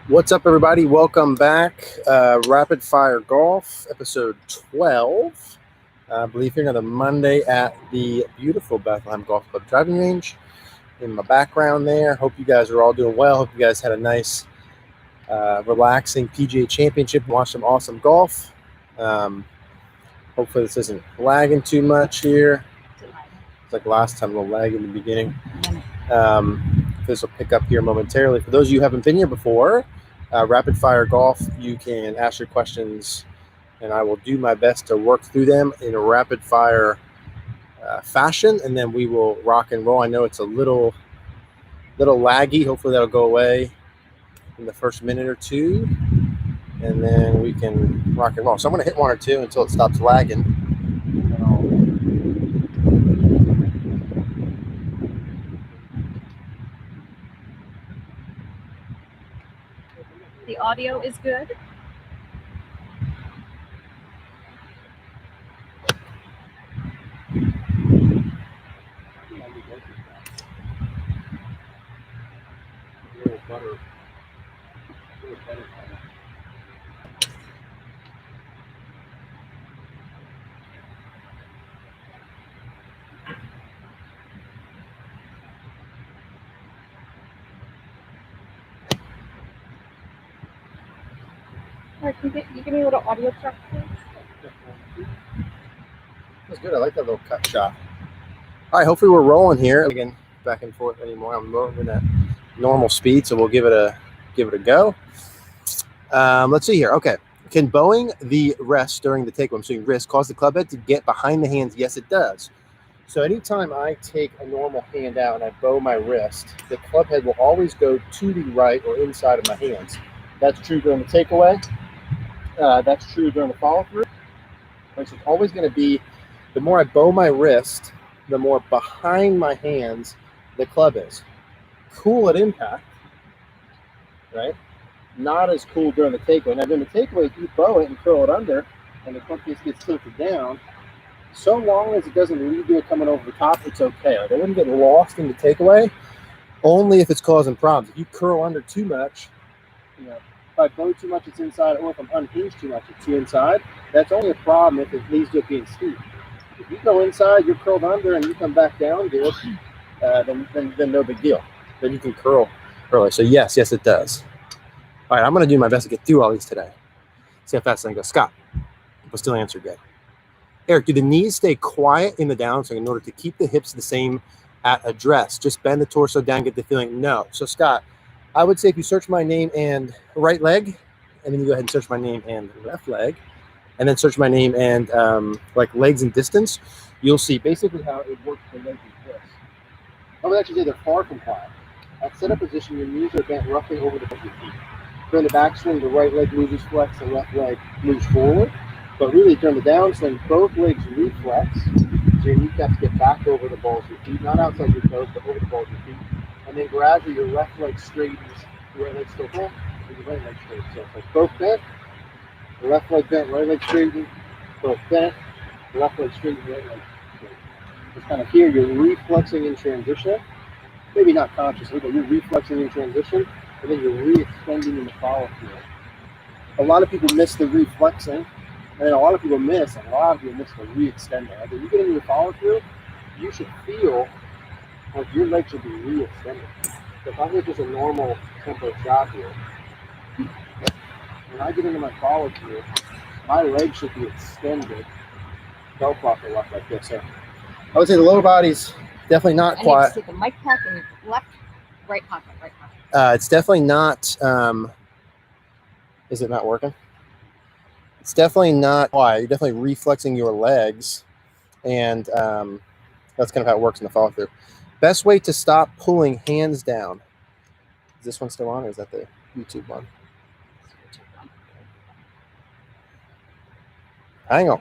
What's up, everybody? Welcome back. Rapid Fire Golf, episode 12. I believe here another Monday at the beautiful Bethlehem Golf Club driving range. In my background there. Hope you guys are all doing well. Hope you guys had a nice, relaxing PGA Championship. Watched some awesome golf. Hopefully this isn't lagging too much here. It's like last time, a little lag in the beginning. This will pick up here momentarily. For those of you who haven't been here before, Rapid Fire Golf, you can ask your questions and I will do my best to work through them in a rapid fire fashion, and then we will rock and roll. I know it's a little laggy. Hopefully that'll go away in the first minute or two, and then we can rock and roll. So I'm going to hit one or two until it stops lagging. The audio is good. All right, can you give me a little audio check, please? That's good. I like that little cut shot. All right, hopefully we're rolling here. Again, back and forth anymore. I'm moving at normal speed, so we'll give it a go. Let's see here. Okay, can bowing the rest during the takeoff, I'm saying wrist, cause the club head to get behind the hands? Yes, it does. So anytime I take a normal hand out and I bow my wrist, the club head will always go to the right or inside of my hands. That's true during the takeaway. That's true during the follow-through. So it's always going to be, the more I bow my wrist, the more behind my hands the club is. Cool at impact, right? Not as cool during the takeaway. Now during the takeaway, if you bow it and curl it under, and the club face gets tilted down, so long as it doesn't lead you coming over the top, it's okay. Like, I wouldn't get lost in the takeaway, only if it's causing problems. If you curl under too much, if I bow too much, it's inside, or if I'm unhinged too much, it's too inside. That's only a problem if it leads to it being steep. If you go inside, you're curled under, and you come back down good, then no big deal. Then you can curl early. So yes, it does. All right, I'm going to do my best to get through all these today. See how fast I can go. Scott, but still answer good. Eric, do the knees stay quiet in the downswing in order to keep the hips the same at address? Just bend the torso down, get the feeling? No. So Scott, I would say if you search my name and right leg, and then you go ahead and search my name and left leg, and then search my name and like legs and distance, you'll see basically how it works for legs and this. I would actually say they're far from quiet. At setup position, your knees are bent roughly over the back of your feet. During the backswing, the right leg moves flex, the left leg moves forward. But really, during the downswing, both legs reflex, so your kneecaps get back over the balls of your feet, not outside your toes, but over the balls of your feet. And then gradually your left leg straightens, your right leg still bent, and your right leg straightens. So it's like both bent, the left leg bent, right leg straightened, both bent, the left leg straightened, right leg straightened. Just kind of here, you're reflexing in transition. Maybe not consciously, but you're reflexing in transition, and then you're re-extending in the follow-through. A lot of people miss the reflexing, and a lot of people miss the re-extending. Like when you get into your follow-through, you should feel like your leg should be re-extended. So if I hit just a normal tempo shot here, when I get into my follow-through, my leg should be extended, belt buckle up like this. So I would say the lower body's definitely not quiet. I need to take the mic pack in left, right pocket, right pocket. It's definitely not, is it not working? It's definitely not quiet. You're definitely reflexing your legs, and that's kind of how it works in the follow-through. Best way to stop pulling hands down. Is this one still on, or is that the YouTube one? Hang on.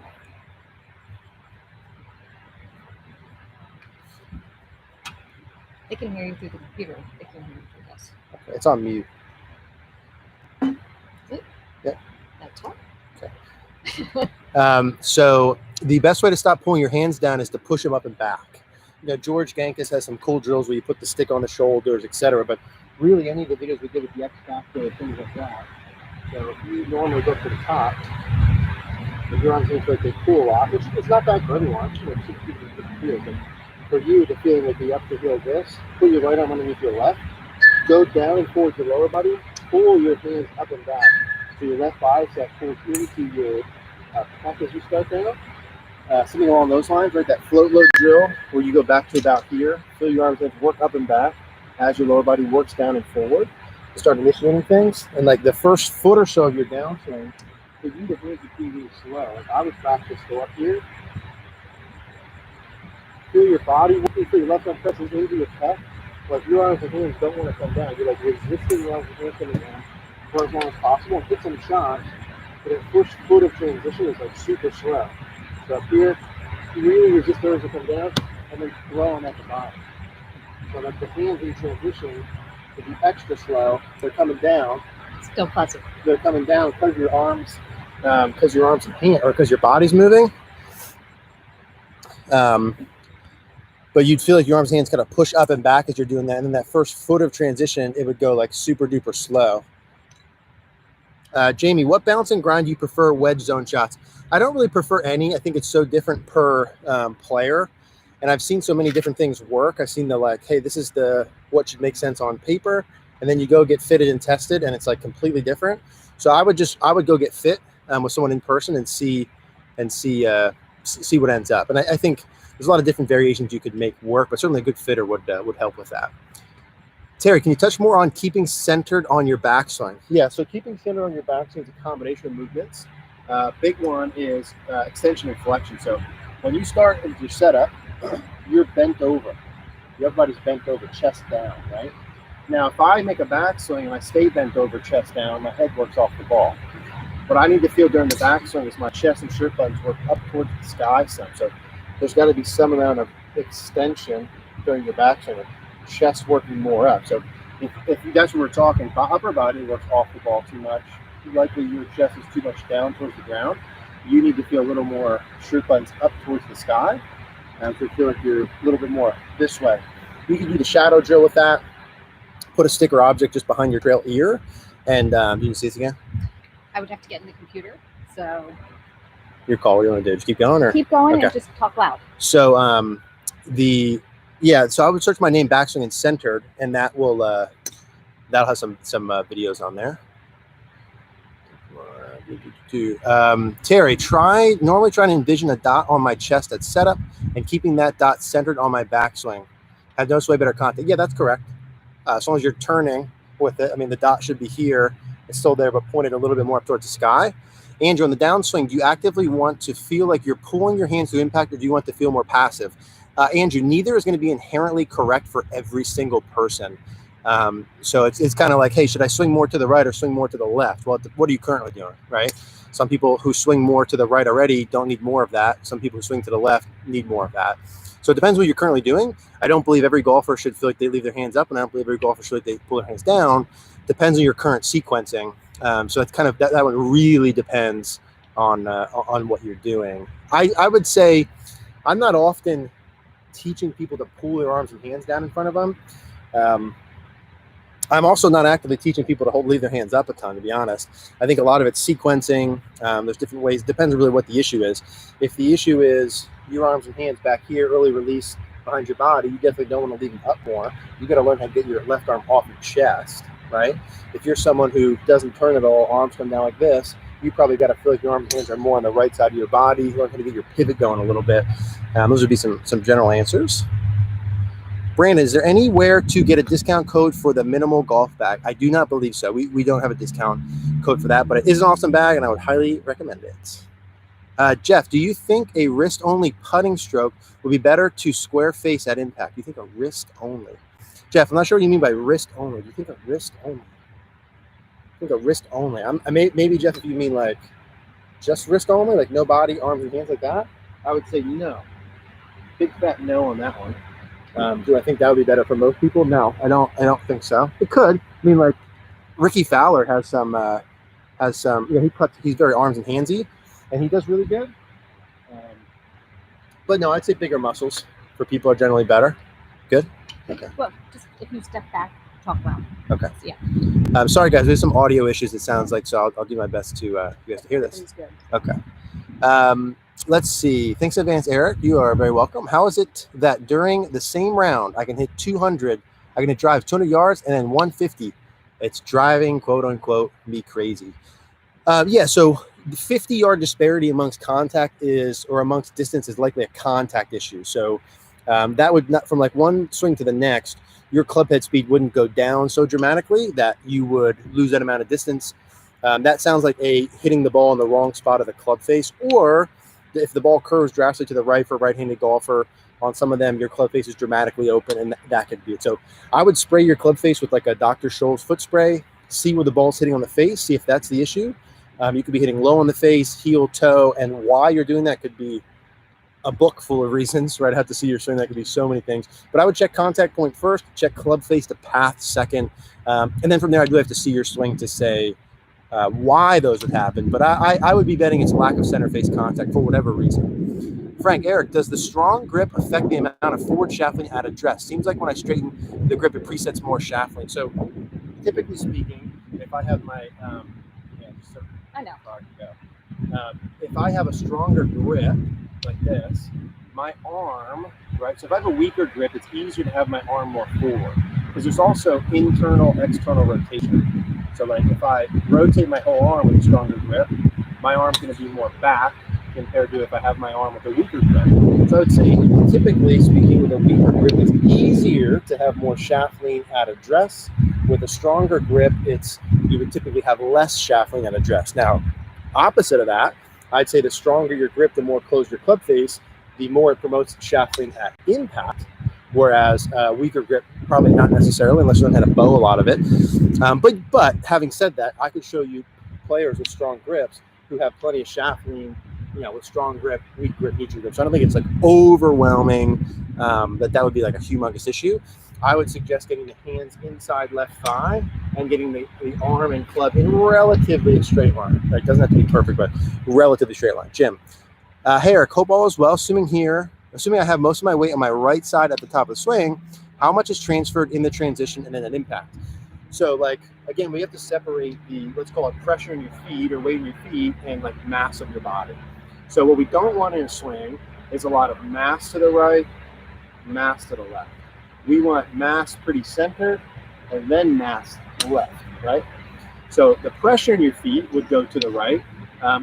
They can hear you through the computer. They can hear you through this. Okay, it's on mute. Is it? Yeah. That's what? Okay. So the best way to stop pulling your hands down is to push them up and back. George Gankus has some cool drills where you put the stick on the shoulders, etc. But really any of the videos we did with the X Factor or things like that. So if you normally go to the top, if your arms look like they pull off, which is not bad for everyone, you know, some people can feel, but for you, the feeling would be up to heel this, put your right arm underneath your left, go down and forward your lower body, pull your hands up and back. So your left bicep pulls into your pec as you start down. Something along those lines, right? That float load drill where you go back to about here, feel your arms work up and back as your lower body works down and forward to start initiating things. And like the first foot or so of your downswing, for you, the hands would be really slow. Like I would practice go up here, feel your body working, feel your left arm pressing into your pec. But if your arms and hands don't want to come down, you're like resisting your arms and hands coming down for as long as possible and hit some shots. But that first foot of transition is like super slow. So up here, you really resist those to come down and then throw them at the bottom. So like the hands in transition would be extra slow. They're coming down. Still fuzzy. They're coming down because your arms and hand, or because your body's moving. But you'd feel like your arms and hands kind of push up and back as you're doing that. And then that first foot of transition, it would go like super duper slow. Jamie, what bounce and grind do you prefer wedge zone shots? I don't really prefer any. I think it's so different per player. And I've seen so many different things work. I've seen the like, hey, this is what should make sense on paper. And then you go get fitted and tested and it's like completely different. So I would go get fit with someone in person and see what ends up. And I think there's a lot of different variations you could make work, but certainly a good fitter would help with that. Terry, can you touch more on keeping centered on your backswing? Yeah, so keeping centered on your backswing is a combination of movements. Big one is extension and flexion. So when you start with your setup, you're bent over. Your upper body's bent over, chest down, right? Now, if I make a backswing and I stay bent over, chest down, my head works off the ball. What I need to feel during the backswing is my chest and shirt buttons work up towards the sky some. So there's got to be some amount of extension during your backswing. Chest working more up. So if that's what we're talking, upper body works off the ball too much. Likely your chest is too much down towards the ground. You need to feel a little more shirt buttons up towards the sky. And so feel like you're a little bit more this way. You can do the shadow drill with that. Put a stick or object just behind your trail ear. And you can see this again? I would have to get in the computer. So your call. What do you want to do? Just keep going, or keep going and just talk loud. So so I would search my name Backswing and centered, and that'll have some videos on there. Terry, normally try and envision a dot on my chest at setup and keeping that dot centered on my backswing. I've noticed way better contact. Yeah, that's correct. As long as you're turning with it, I mean, the dot should be here. It's still there, but pointed a little bit more up towards the sky. Andrew, on the downswing, do you actively want to feel like you're pulling your hands to impact, or do you want to feel more passive? Andrew, neither is going to be inherently correct for every single person. So it's kind of like, hey, should I swing more to the right or swing more to the left? Well, what are you currently doing, right? Some people who swing more to the right already don't need more of that. Some people who swing to the left need more of that. So it depends what you're currently doing. I don't believe every golfer should feel like they leave their hands up, and I don't believe every golfer should feel like they pull their hands down. Depends on your current sequencing. So it's kind of that one really depends on what you're doing. I would say I'm not often teaching people to pull their arms and hands down in front of them. I'm also not actively teaching people to leave their hands up a ton, to be honest. I think a lot of it's sequencing. There's different ways. It depends really what the issue is. If the issue is your arms and hands back here, early release behind your body, you definitely don't want to leave them up more. You got to learn how to get your left arm off your chest, right? If you're someone who doesn't turn at all, arms come down like this, you probably got to feel like your arms and hands are more on the right side of your body. Learn how to get your pivot going a little bit. Those would be some general answers. Brandon, is there anywhere to get a discount code for the minimal golf bag? I do not believe so. We don't have a discount code for that, but it is an awesome bag, and I would highly recommend it. Jeff, do you think a wrist-only putting stroke would be better to square face at impact? Do you think a wrist only? Jeff, I'm not sure what you mean by wrist only. Do you think a wrist only? I think a wrist only. Maybe, Jeff, if you mean like just wrist only, like no body, arms, and hands like that, I would say no. Big fat no on that one. Do I think that would be better for most people? No, I don't think so. It could. I mean, like Ricky Fowler has some, he's very arms and handsy, and he does really good. But no, I'd say bigger muscles for people are generally better. Good. Okay. Well, just if you step back talk loud. Okay. So, yeah. Sorry guys, there's some audio issues. It sounds like, so I'll do my best to you guys to hear this. Good. Okay. Let's see. Thanks in advance, Eric. You are very welcome. How is it that during the same round I can hit 200? I can drive 200 yards and then 150. It's driving, quote unquote, me crazy. Yeah. So the 50-yard disparity amongst contact or amongst distance is likely a contact issue. So that would not, from like one swing to the next, your club head speed wouldn't go down so dramatically that you would lose that amount of distance. That sounds like hitting the ball in the wrong spot of the club face, or if the ball curves drastically to the right for a right-handed golfer, on some of them, your club face is dramatically open, and that could be it. So I would spray your club face with like a Dr. Scholl's foot spray, see where the ball's hitting on the face, see if that's the issue. You could be hitting low on the face, heel, toe, and why you're doing that could be a book full of reasons, right? I have to see your swing. That could be so many things. But I would check contact point first, check club face to path second, and then from there, I do have to see your swing to say why those would happen. But I would be betting it's lack of center face contact for whatever reason. Frank, Eric, does the strong grip affect the amount of forward shaftling at address? Seems like when I straighten the grip, it presets more shaftling. So typically speaking, if I have my I know. If I have a stronger grip like this, my arm, right? So if I have a weaker grip, it's easier to have my arm more forward because there's also internal, external rotation. So like if I rotate my whole arm with a stronger grip, my arm's going to be more back compared to if I have my arm with a weaker grip. So I would say, typically speaking, with a weaker grip, it's easier to have more shaft lean at address. With a stronger grip, you would typically have less shaft lean at address. Now, opposite of that, I'd say the stronger your grip, the more closed your club face, the more it promotes shaft lean at impact. Whereas weaker grip, probably not necessarily, unless you learn how to bow a lot of it. But having said that, I could show you players with strong grips who have plenty of shaft lean, with strong grip, weak grip, neutral grip. So I don't think it's like overwhelming that would be like a humongous issue. I would suggest getting the hands inside left thigh and getting the arm and club in relatively a straight line. Right? It doesn't have to be perfect, but relatively straight line. Jim, hey Eric, hope all is well. Assuming I have most of my weight on my right side at the top of the swing, how much is transferred in the transition and then at impact? So like, again, we have to separate the, let's call it pressure in your feet or weight in your feet and like mass of your body. So what we don't want in a swing is a lot of mass to the right, mass to the left. We want mass pretty centered and then mass left, right? So the pressure in your feet would go to the right.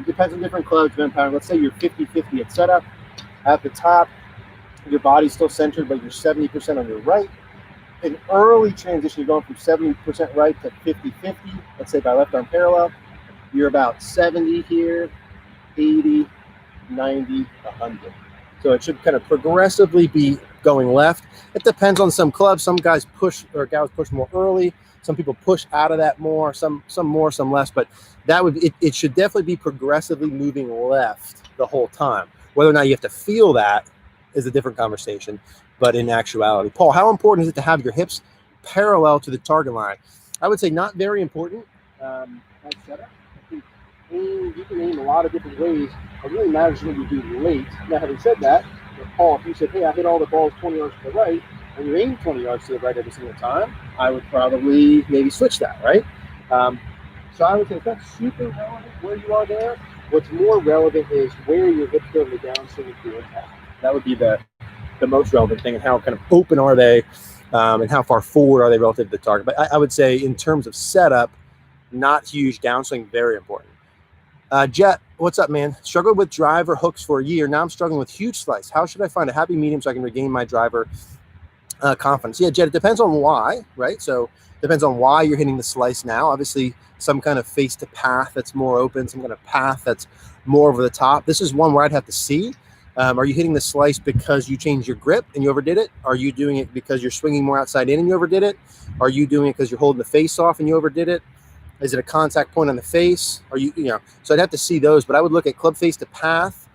Depends on different clubs, depending on power. Let's say you're 50-50 at setup. At the top, your body's still centered, but you're 70% on your right. In early transition, you're going from 70% right to 50-50. Let's say by left arm parallel. You're about 70 here, 80, 90, 100. So it should kind of progressively be going left. It depends on some clubs. Some guys push or gals push more early. Some people push out of that more, some more, some less. But it should definitely be progressively moving left the whole time. Whether or not you have to feel that is a different conversation. But in actuality, Paul, how important is it to have your hips parallel to the target line? I would say not very important. Like setup. You can aim a lot of different ways. It really matters what you do late. Now, having said that, Paul, if you said, hey, I hit all the balls 20 yards to the right, and you aim 20 yards to the right every single time, I would probably maybe switch that, right? So I would say it's not super relevant where you are there. What's more relevant is where your hips go to the downswing and the impact. That would be the most relevant thing, and how kind of open are they, and how far forward are they relative to the target. But I would say in terms of setup, not huge. Downswing, very important. Jet, what's up, man? Struggled with driver hooks for a year. Now I'm struggling with huge slice. How should I find a happy medium so I can regain my driver confidence? Yeah, Jet, it depends on why, right? So it depends on why you're hitting the slice now. Obviously, some kind of face to path that's more open, some kind of path that's more over the top. This is one where I'd have to see. Are you hitting the slice because you changed your grip and you overdid it? Are you doing it because you're swinging more outside in and you overdid it? Are you doing it because you're holding the face off and you overdid it? Is it a contact point on the face? Are you so I'd have to see those, but I would look at club face to path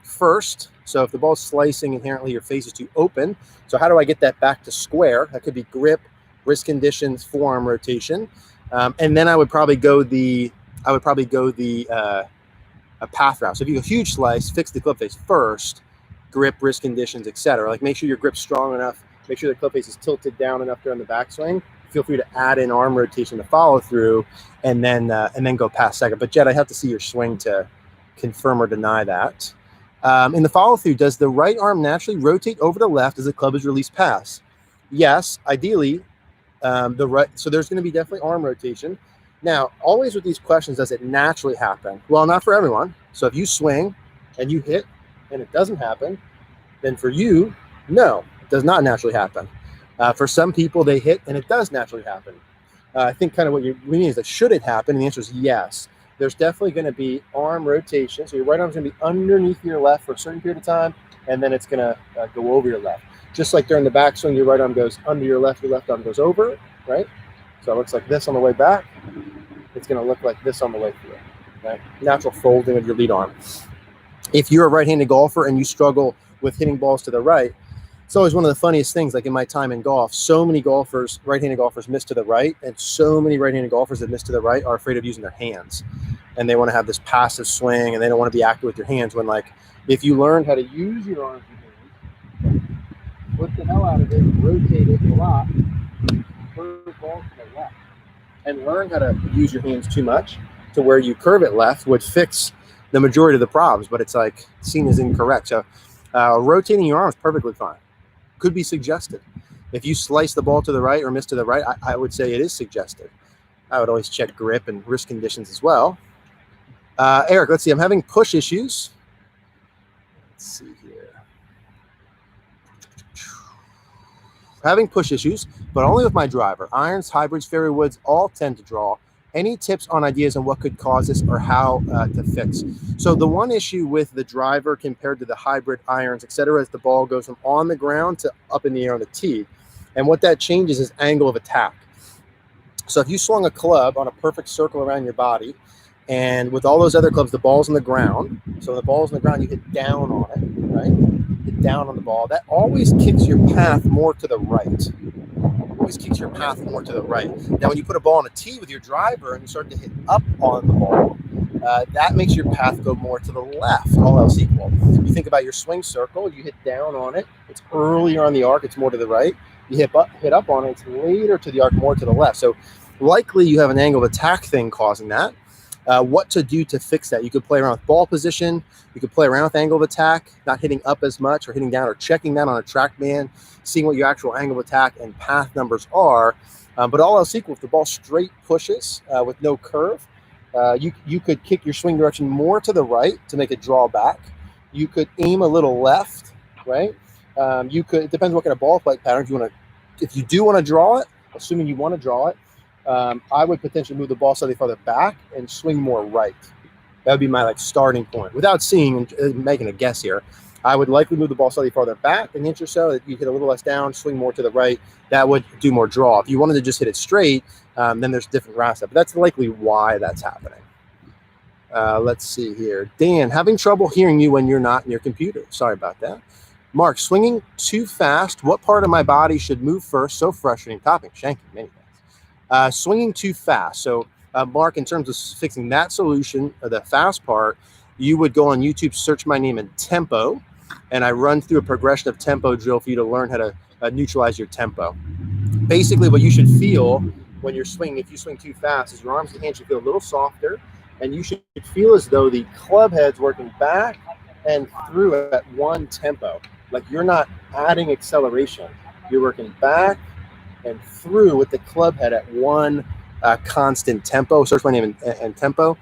first. So if the ball's slicing, inherently your face is too open. So how do I get that back to square? That could be grip, wrist conditions, forearm rotation. And then I would probably go a path route. So if you go huge slice, fix the club face first, grip, wrist conditions, etc. Like make sure your grip's strong enough, make sure the club face is tilted down enough during the backswing feel free to add in arm rotation to follow through, and then go past second. But Jed, I have to see your swing to confirm or deny that. In the follow through, does the right arm naturally rotate over the left as the club is released pass? Yes, ideally, the right. So there's going to be definitely arm rotation. Now, always with these questions, does it naturally happen? Well, not for everyone. So if you swing and you hit and it doesn't happen, then for you, no, it does not naturally happen. For some people, they hit and it does naturally happen. I think kind of what you mean is that should it happen? And the answer is yes. There's definitely going to be arm rotation. So your right arm is going to be underneath your left for a certain period of time, and then it's going to go over your left. Just like during the backswing, your right arm goes under your left arm goes over, right? So it looks like this on the way back. It's going to look like this on the way through, right? Natural folding of your lead arm. If you're a right-handed golfer and you struggle with hitting balls to the right, it's always one of the funniest things, like in my time in golf, so many golfers, right-handed golfers, miss to the right, and so many right-handed golfers that miss to the right are afraid of using their hands. And they want to have this passive swing, and they don't want to be active with your hands, when, like, if you learn how to use your arms and hands, flip the hell out of it, rotate it a lot, curve ball to the left, and learn how to use your hands too much to where you curve it left would fix the majority of the problems, but it's like seen as incorrect. So rotating your arms perfectly fine. Could be suggested. If you slice the ball to the right or miss to the right, I would say it is suggested. I would always check grip and wrist conditions as well. Eric, let's see. I'm having push issues. Let's see here. Having push issues, but only with my driver. Irons, hybrids, fairway woods all tend to draw. Any tips on ideas on what could cause this or how to fix? So the one issue with the driver compared to the hybrid irons, etc., is the ball goes from on the ground to up in the air on the tee. And what that changes is angle of attack. So if you swung a club on a perfect circle around your body, and with all those other clubs, the ball's on the ground. So the ball's on the ground, you hit down on it, right? Hit down on the ball. That always kicks your path more to the right. Always kicks your path more to the right. Now, when you put a ball on a tee with your driver and you start to hit up on the ball, that makes your path go more to the left, all else equal. You think about your swing circle, you hit down on it, it's earlier on the arc, it's more to the right. You hit up on it, it's later to the arc, more to the left. So likely you have an angle of attack thing causing that. What to do to fix that? You could play around with ball position. You could play around with angle of attack, not hitting up as much or hitting down, or checking that on a TrackMan, seeing what your actual angle of attack and path numbers are. But all else equal, if the ball straight pushes with no curve, you could kick your swing direction more to the right to make it draw back. You could aim a little left, right? You could, it depends what kind of ball flight pattern. If you do want to draw it, assuming you want to draw it, I would potentially move the ball slightly farther back and swing more right. That would be my starting point. Without seeing and making a guess here, I would likely move the ball slightly farther back an inch or so, that you hit a little less down, swing more to the right. That would do more draw. If you wanted to just hit it straight, then there's different routes. But that's likely why that's happening. Let's see here. Dan, having trouble hearing you when you're not in your computer. Sorry about that. Mark, swinging too fast. What part of my body should move first? So frustrating. Topping, shanking, many things. Swinging too fast. So, Mark, in terms of fixing that solution, the fast part, you would go on YouTube, search my name and tempo, and I run through a progression of tempo drill for you to learn how to neutralize your tempo. Basically, what you should feel when you're swinging, if you swing too fast, is your arms and hands should feel a little softer, and you should feel as though the club head's working back and through at one tempo. Like you're not adding acceleration. You're working back and through with the club head at one constant tempo. Search my name and tempo.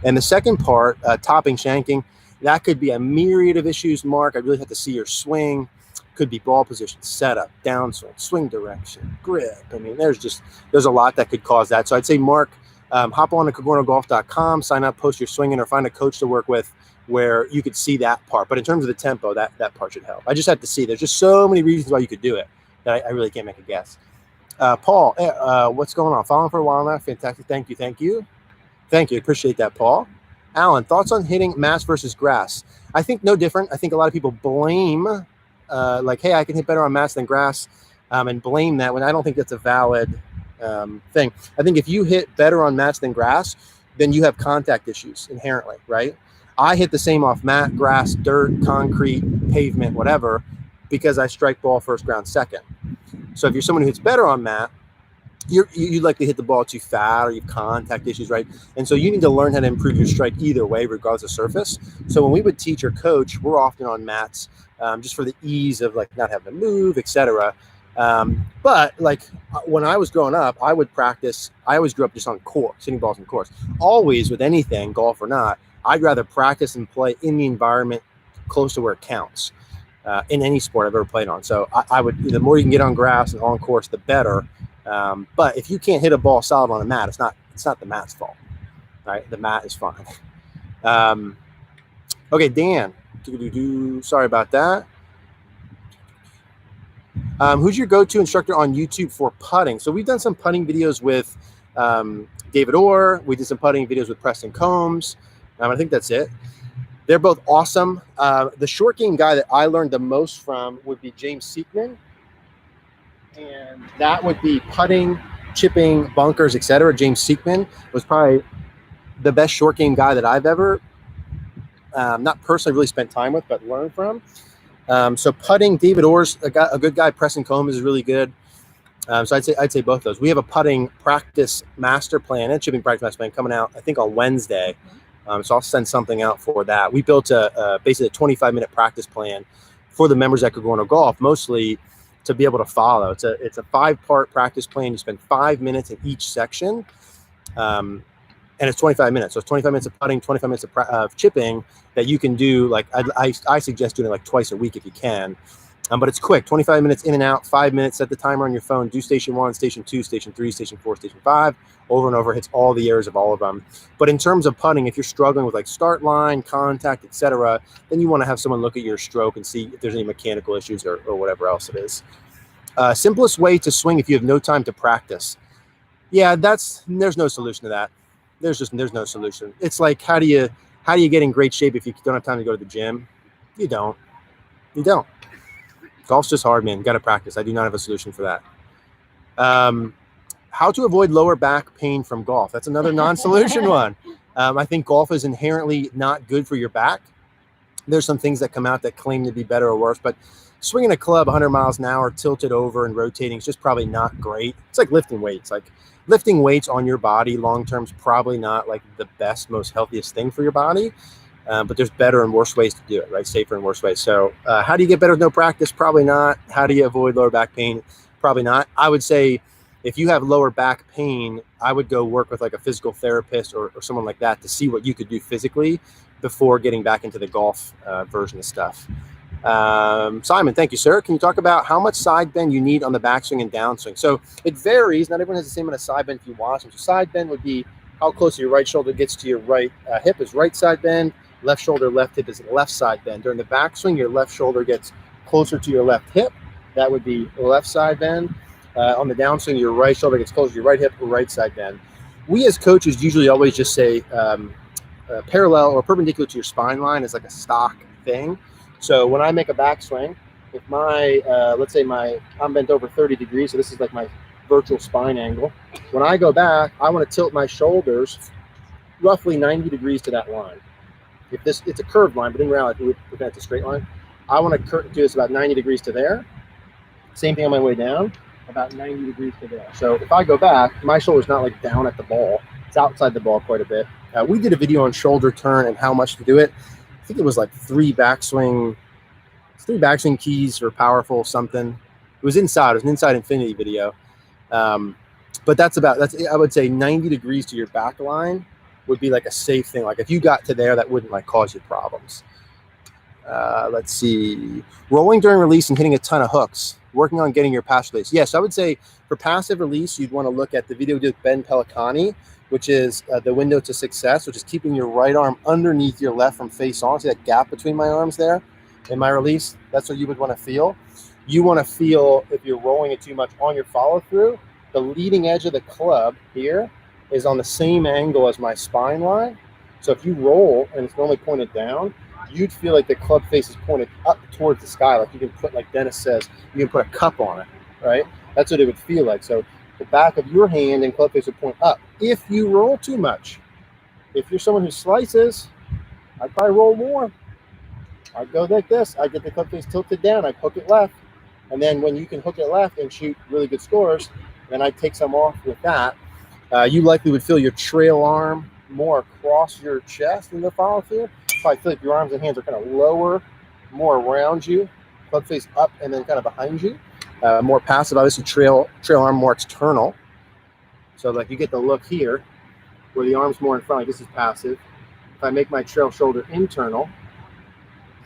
And the second part, topping, shanking, that could be a myriad of issues, Mark. I really have to see your swing. Could be ball position, setup, downswing, swing direction, grip. I mean, there's a lot that could cause that. So I'd say, Mark, hop on to CogornoGolf.com, sign up, post your swinging, or find a coach to work with where you could see that part. But in terms of the tempo, that part should help. I just have to see. There's just so many reasons why you could do it that I really can't make a guess. Paul, what's going on? Following for a while now. Fantastic. Thank you. Appreciate that, Paul. Alan, thoughts on hitting mats versus grass? I think no different. I think a lot of people blame, hey, I can hit better on mats than grass, and blame that when I don't think that's a valid thing. I think if you hit better on mats than grass, then you have contact issues inherently, right? I hit the same off mat, grass, dirt, concrete, pavement, whatever, because I strike ball first, ground second. So if you're someone who hits better on mat, you likely hit the ball too fat, or you have contact issues, right? And so you need to learn how to improve your strike either way, regardless of surface. So when we would teach or coach, we're often on mats, just for the ease of like not having to move, etc. But like when I was growing up, I would practice. I always grew up just on course, hitting balls on course. Always with anything, golf or not, I'd rather practice and play in the environment close to where it counts. In any sport I've ever played on. So I would, the more you can get on grass and on course, the better. But if you can't hit a ball solid on a mat, it's not the mat's fault, right? The mat is fine. Okay, Dan. Sorry about that. Who's your go-to instructor on YouTube for putting? So we've done some putting videos with David Orr. We did some putting videos with Preston Combs. I think that's it. They're both awesome. The short game guy that I learned the most from would be James Seekman. And that would be putting, chipping, bunkers, etc. James Seekman was probably the best short game guy that I've ever, not personally really spent time with, but learned from. So putting, David Orr's a good guy. Preston Combs is really good. So I'd say both of those. We have a putting practice master plan and chipping practice master plan coming out, I think, on Wednesday. So I'll send something out for that. We built basically a 25-minute practice plan for the members at Cogorno Golf, mostly to be able to follow. It's a 5-part practice plan. You spend 5 minutes in each section, and it's 25 minutes. So it's 25 minutes of putting, 25 minutes of chipping that you can do. Like I suggest doing it like twice a week if you can. But it's quick, 25 minutes in and out, 5 minutes, set the timer on your phone, do station 1, station 2, station 3, station 4, station 5, over and over, hits all the areas of all of them. But in terms of putting, if you're struggling with like start line, contact, etc., then you want to have someone look at your stroke and see if there's any mechanical issues or whatever else it is. Simplest way to swing if you have no time to practice. Yeah, there's no solution to that. There's no solution. It's like, how do you get in great shape if you don't have time to go to the gym? You don't. Golf's just hard, man. Got to practice. I do not have a solution for that. How to avoid lower back pain from golf. That's another non-solution one. I think golf is inherently not good for your back. There's some things that come out that claim to be better or worse, but swinging a club 100 miles an hour, tilted over and rotating is just probably not great. It's like lifting weights. Like lifting weights on your body long-term is probably not like the best, most healthiest thing for your body. But there's better and worse ways to do it, right? Safer and worse ways. So how do you get better with no practice? Probably not. How do you avoid lower back pain? Probably not. I would say if you have lower back pain, I would go work with like a physical therapist or someone like that to see what you could do physically before getting back into the golf version of stuff. Simon, thank you, sir. Can you talk about how much side bend you need on the backswing and downswing? So it varies. Not everyone has the same amount of side bend if you watch them. So side bend would be how close your right shoulder gets to your right hip is right side bend. Left shoulder, left hip is left side bend. During the backswing, your left shoulder gets closer to your left hip. That would be left side bend. On the downswing, your right shoulder gets closer to your right hip or right side bend. We as coaches usually always just say parallel or perpendicular to your spine line is like a stock thing. So when I make a backswing, if my, let's say I'm bent over 30 degrees, so this is like my virtual spine angle. When I go back, I want to tilt my shoulders roughly 90 degrees to that line. If it's a curved line, but in reality, we're looking at a straight line. I want to do this about 90 degrees to there. Same thing on my way down, about 90 degrees to there. So if I go back, my shoulder's not like down at the ball. It's outside the ball quite a bit. We did a video on shoulder turn and how much to do it. I think it was like 3 backswing keys or powerful something. It was inside. It was an inside infinity video. But that's I would say 90 degrees to your back line would be like a safe thing. Like if you got to there, that wouldn't like cause you problems. Let's see. Rolling during release and hitting a ton of hooks. Working on getting your passive release. Yes, I would say for passive release, you'd want to look at the video with Ben Pelicani, which is the window to success, which is keeping your right arm underneath your left from face on. See that gap between my arms there in my release? That's what you would want to feel. You want to feel, if you're rolling it too much on your follow through, the leading edge of the club here is on the same angle as my spine line. So if you roll and it's normally pointed down, you'd feel like the club face is pointed up towards the sky. Like you can put, like Dennis says, you can put a cup on it, right? That's what it would feel like. So the back of your hand and club face would point up. If you roll too much, if you're someone who slices, I'd probably roll more. I'd go like this. I'd get the club face tilted down. I'd hook it left. And then when you can hook it left and shoot really good scores, then I take some off with that. You likely would feel your trail arm more across your chest in the follow through. So I feel like your arms and hands are kind of lower, more around you, club face up and then kind of behind you. More passive, obviously trail arm more external. So like you get the look here where the arm's more in front, like this is passive. If I make my trail shoulder internal,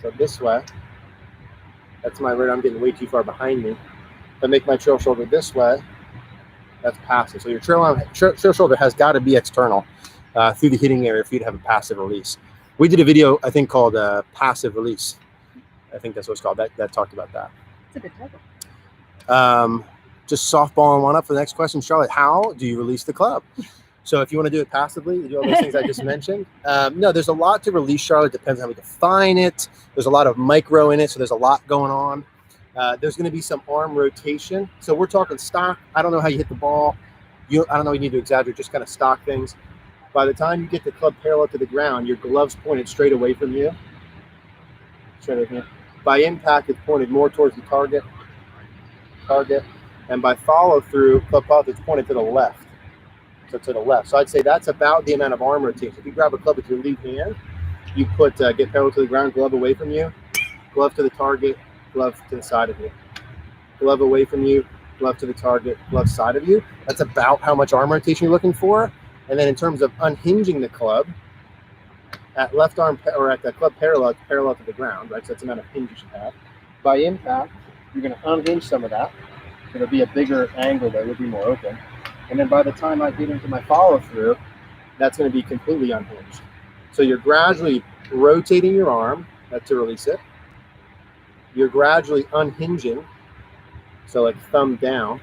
so this way, that's my right arm getting way too far behind me. If I make my trail shoulder this way, that's passive. So your trail shoulder has got to be external through the hitting area for you to have a passive release. We did a video, I think, called Passive Release. I think that's what it's called. That talked about that. It's a good title. Just softballing one up for the next question. Charlotte, how do you release the club? So if you want to do it passively, you do all those things I just mentioned. No, there's a lot to release, Charlotte. Depends on how we define it. There's a lot of micro in it, so there's a lot going on. There's going to be some arm rotation. So we're talking stock. I don't know how you hit the ball. I don't know, you need to exaggerate, just kind of stock things. By the time you get the club parallel to the ground, your glove's pointed straight away from you. Straight away from you. By impact, it's pointed more towards the target. And by follow through, club follow through, it's pointed to the left. So to the left. So I'd say that's about the amount of arm rotation. If you grab a club with your lead hand, you put get parallel to the ground, glove away from you, glove to the target, glove to the side of you. Glove away from you, glove to the target, glove side of you. That's about how much arm rotation you're looking for. And then in terms of unhinging the club, at left arm or at the club parallel to the ground, right? So that's the amount of hinge you should have. By impact, you're going to unhinge some of that. It'll be a bigger angle that would be more open. And then by the time I get into my follow through, that's going to be completely unhinged. So you're gradually rotating your arm to release it. You're gradually unhinging. So like thumb down,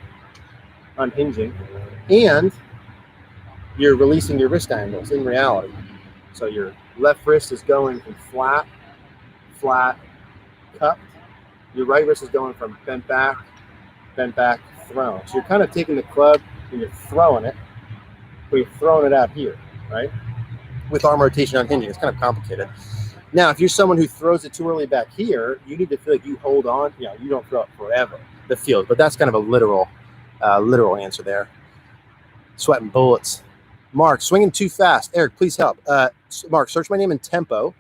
unhinging. And you're releasing your wrist angles in reality. So your left wrist is going from flat, cupped. Your right wrist is going from bent back, thrown. So you're kind of taking the club and you're throwing it, but you're throwing it out here, right? With arm rotation unhinging. It's kind of complicated. Now, if you're someone who throws it too early back here, you need to feel like you hold on. You know, you don't throw it forever, the field. But that's kind of a literal answer there. Sweating bullets. Mark, swinging too fast. Eric, please help. Mark, search my name in tempo,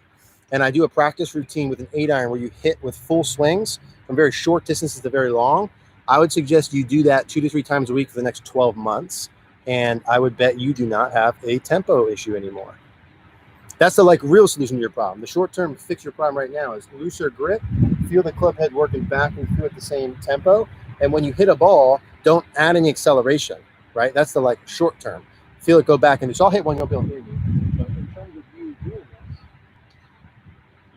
and I do a practice routine with an 8-iron where you hit with full swings from very short distances to very long. I would suggest you do that 2 to 3 times a week for the next 12 months, and I would bet you do not have a tempo issue anymore. That's the real solution to your problem. The short-term fix your problem right now is looser grip, feel the club head working back and through at the same tempo, and when you hit a ball, don't add any acceleration, right? That's the short-term. Feel it go back and so I'll hit one, you'll be able to hear me. But in terms of you doing this,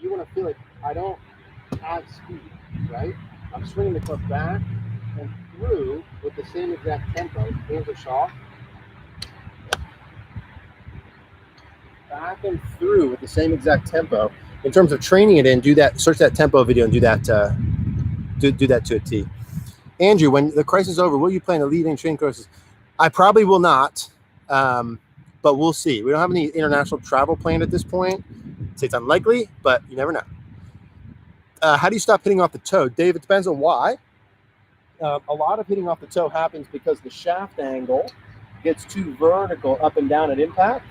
you want to feel like I don't add speed, right? I'm swinging the club back and through with the same exact tempo. Hands are soft. Back and through with the same exact tempo. In terms of training it in, do that. Search that tempo video and do that. Do that to a T. Andrew, when the crisis is over, will you play in a leading training courses? I probably will not. But we'll see. We don't have any international travel planned at this point. It's unlikely, but you never know. How do you stop hitting off the toe? Dave, it depends on why. A lot of hitting off the toe happens because the shaft angle gets too vertical up and down at impact.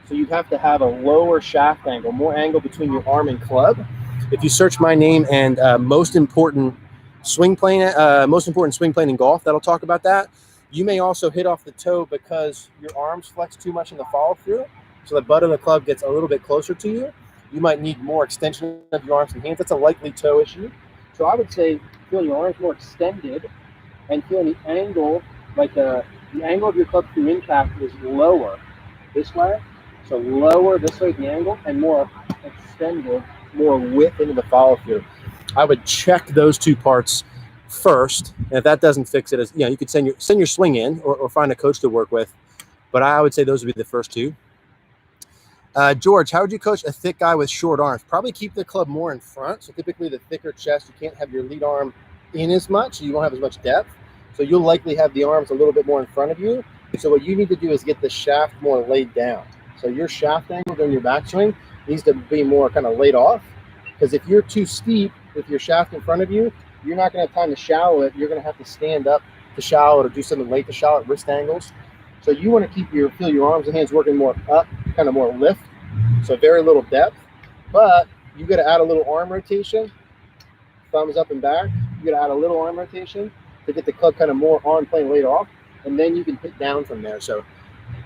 So you have to have a lower shaft angle, more angle between your arm and club. If you search my name and most important swing plane in golf, that'll talk about that. You may also hit off the toe because your arms flex too much in the follow through. So the butt of the club gets a little bit closer to you. You might need more extension of your arms and hands. That's a likely toe issue. So I would say feeling your arms more extended and feeling the angle, the angle of your club through impact is lower this way. So lower this way the angle and more extended, more width into the follow through. I would check those two parts first, and if that doesn't fix it, you could send your swing in or find a coach to work with. But I would say those would be the first two. George, how would you coach a thick guy with short arms? Probably keep the club more in front. So typically the thicker chest, you can't have your lead arm in as much, so you won't have as much depth. So you'll likely have the arms a little bit more in front of you. So what you need to do is get the shaft more laid down. So your shaft angle during your backswing needs to be more kind of laid off. Because if you're too steep with your shaft in front of you, you're not going to have time to shallow it. You're going to have to stand up to shallow or do something late to shallow at wrist angles. So you want to feel your arms and hands working more up, kind of more lift. So very little depth, but you got to add a little arm rotation, thumbs up and back. You got to add a little arm rotation to get the club kind of more on plane laid off, and then you can hit down from there. So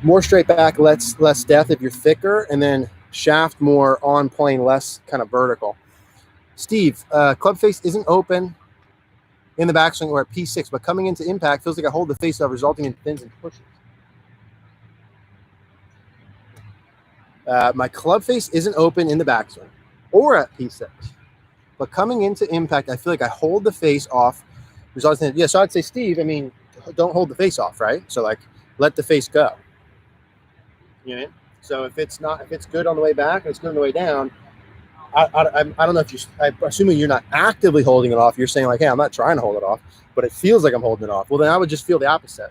more straight back, less depth if you're thicker, and then shaft more on plane, less kind of vertical. Steve, club face isn't open in the backswing or at P6, but coming into impact feels like I hold the face off, resulting in thins and pushes. My club face isn't open in the backswing or at P6, but coming into impact, I feel like I hold the face off, resulting in, yeah. So I'd say, Steve, I mean, don't hold the face off, right? So like, let the face go. You know, so if it's good on the way back and it's good on the way down, I don't know if I'm assuming you're not actively holding it off. You're saying like, hey, I'm not trying to hold it off, but it feels like I'm holding it off. Well, then I would just feel the opposite.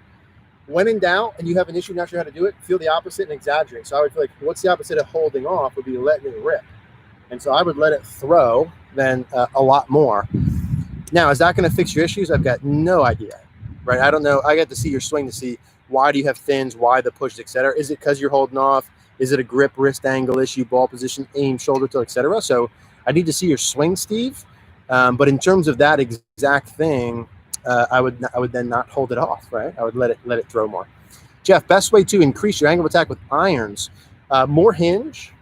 When in doubt and you have an issue, not sure how to do it, feel the opposite and exaggerate. So I would feel like, what's the opposite of holding off would be letting it rip. And so I would let it throw then a lot more. Now, is that going to fix your issues? I've got no idea, right? I don't know. I got to see your swing to see why do you have thins, why the pushes, etc. Is it because you're holding off? Is it a grip, wrist angle issue, ball position, aim, shoulder tilt, etc.? So I need to see your swing, Steve. But in terms of that exact thing, I would then not hold it off, right? I would let it throw more. Jeff, best way to increase your angle of attack with irons, more hinge.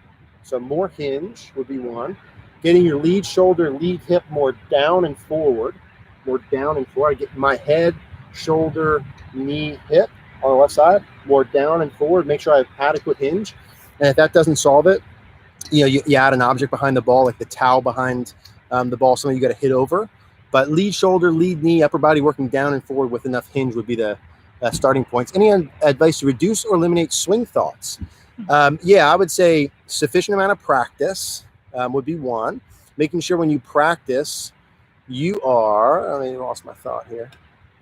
So more hinge would be one. Getting your lead shoulder, lead hip more down and forward, I get my head, shoulder, knee, hip on the left side, more down and forward. Make sure I have adequate hinge. And if that doesn't solve it, you add an object behind the ball, like the towel behind the ball, something you got to hit over. But lead shoulder, lead knee, upper body working down and forward with enough hinge would be the starting points. Any advice to reduce or eliminate swing thoughts? Yeah, I would say sufficient amount of practice would be one. Making sure when you practice, you are, I lost my thought here.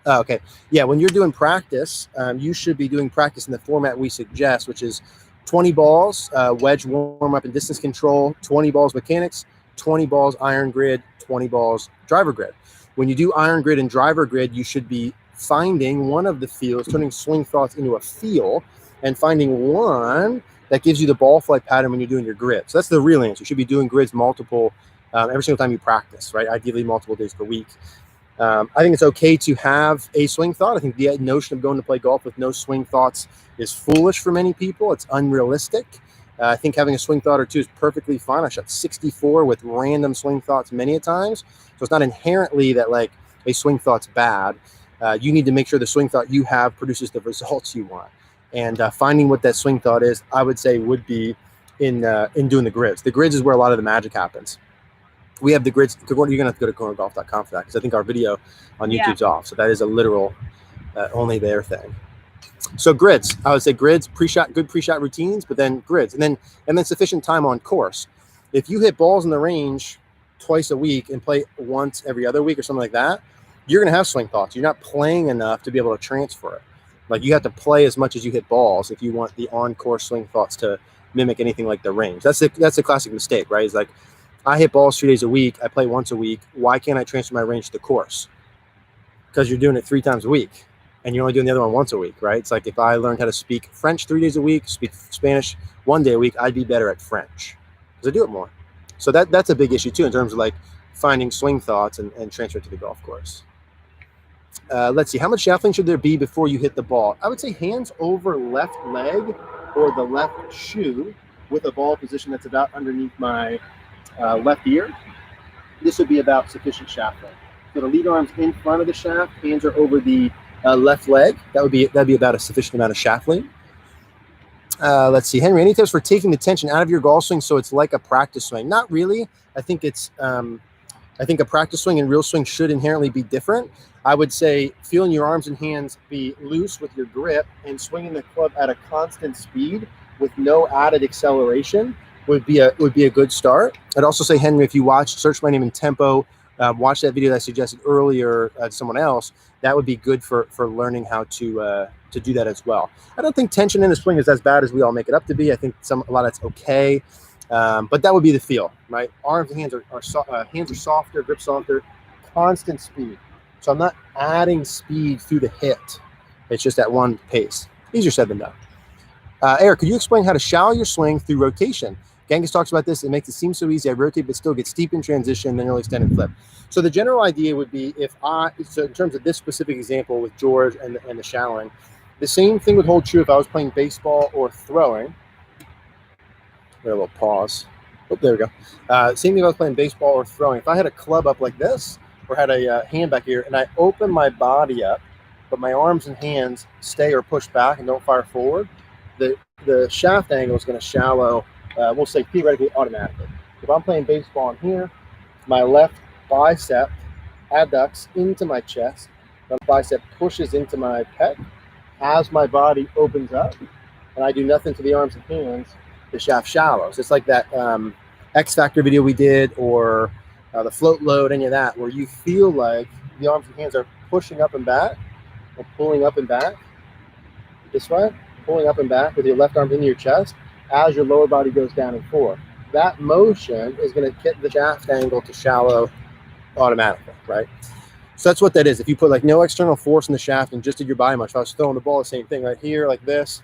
Oh, okay. Yeah, when you're doing practice, you should be doing practice in the format we suggest, which is 20 balls, wedge warm-up and distance control, 20 balls mechanics, 20 balls iron grid, 20 balls driver grid. When you do iron grid and driver grid, you should be finding one of the fields, turning swing thoughts into a feel, and finding one that gives you the ball flight pattern when you're doing your grid. So that's the real answer. You should be doing grids multiple, every single time you practice, right? Ideally multiple days per week. I think it's okay to have a swing thought. I think the notion of going to play golf with no swing thoughts is foolish for many people. It's unrealistic. I think having a swing thought or two is perfectly fine. I shot 64 with random swing thoughts many a times. So it's not inherently that like a swing thought's bad. You need to make sure the swing thought you have produces the results you want. And finding what that swing thought is, I would say would be in doing the grids. The grids is where a lot of the magic happens. We have the grids. You're going to have to go to cornergolf.com for that because I think our video on YouTube's off. So that is a literal only there thing. So grids, I would say grids, pre-shot, good pre-shot routines, but then grids, and then sufficient time on course. If you hit balls in the range twice a week and play once every other week or something like that, you're going to have swing thoughts. You're not playing enough to be able to transfer it. Like you have to play as much as you hit balls if you want the on-course swing thoughts to mimic anything like the range. That's a classic mistake, right? It's like I hit balls 3 days a week. I play once a week. Why can't I transfer my range to the course? Because you're doing it 3 times a week. And you're only doing the other one once a week, right? It's like if I learned how to speak French 3 days a week, speak Spanish 1 day a week, I'd be better at French because I do it more. So that's a big issue too in terms of like finding swing thoughts and transfer it to the golf course. Let's see, how much shuffling should there be before you hit the ball? I would say hands over left leg or the left shoe with a ball position that's about underneath my left ear. This would be about sufficient shaft length. So the lead arm's in front of the shaft, hands are over the left leg. That'd be about a sufficient amount of shaft length. Let's see, Henry, any tips for taking the tension out of your golf swing so it's like a practice swing? Not really. I think it's I think a practice swing and real swing should inherently be different. I would say feeling your arms and hands be loose with your grip and swinging the club at a constant speed with no added acceleration would be a good start. I'd also say, Henry, if you search my name in tempo, watch that video that I suggested earlier to someone else, that would be good for learning how to do that as well. I don't think tension in the swing is as bad as we all make it up to be. I think a lot of it's okay, but that would be the feel, right? Arms and hands are softer, grip softer, constant speed. So I'm not adding speed through the hit. It's just at one pace. Easier said than done. Eric, could you explain how to shallow your swing through rotation? Genghis talks about this. It makes it seem so easy. I rotate, but still get steep in transition, then really extend and flip. So the general idea would be so in terms of this specific example with George and the shallowing, the same thing would hold true if I was playing baseball or throwing. A little pause. Oh, there we go. Same thing if I was playing baseball or throwing. If I had a club up like this or had a hand back here and I open my body up, but my arms and hands stay or push back and don't fire forward, the shaft angle is going to shallow, we'll say theoretically automatically. If I'm playing baseball in here, my left bicep adducts into my chest, my bicep pushes into my pec. As my body opens up and I do nothing to the arms and hands, the shaft shallows. It's like that X Factor video we did, or the float load, any of that, where you feel like the arms and hands are pushing up and back, or pulling up and back this way, pulling up and back with your left arm into your chest as your lower body goes down and forward. That motion is going to get the shaft angle to shallow automatically, right? So that's what that is. If you put like no external force in the shaft and just did your body much, if I was throwing the ball, the same thing right here, like this,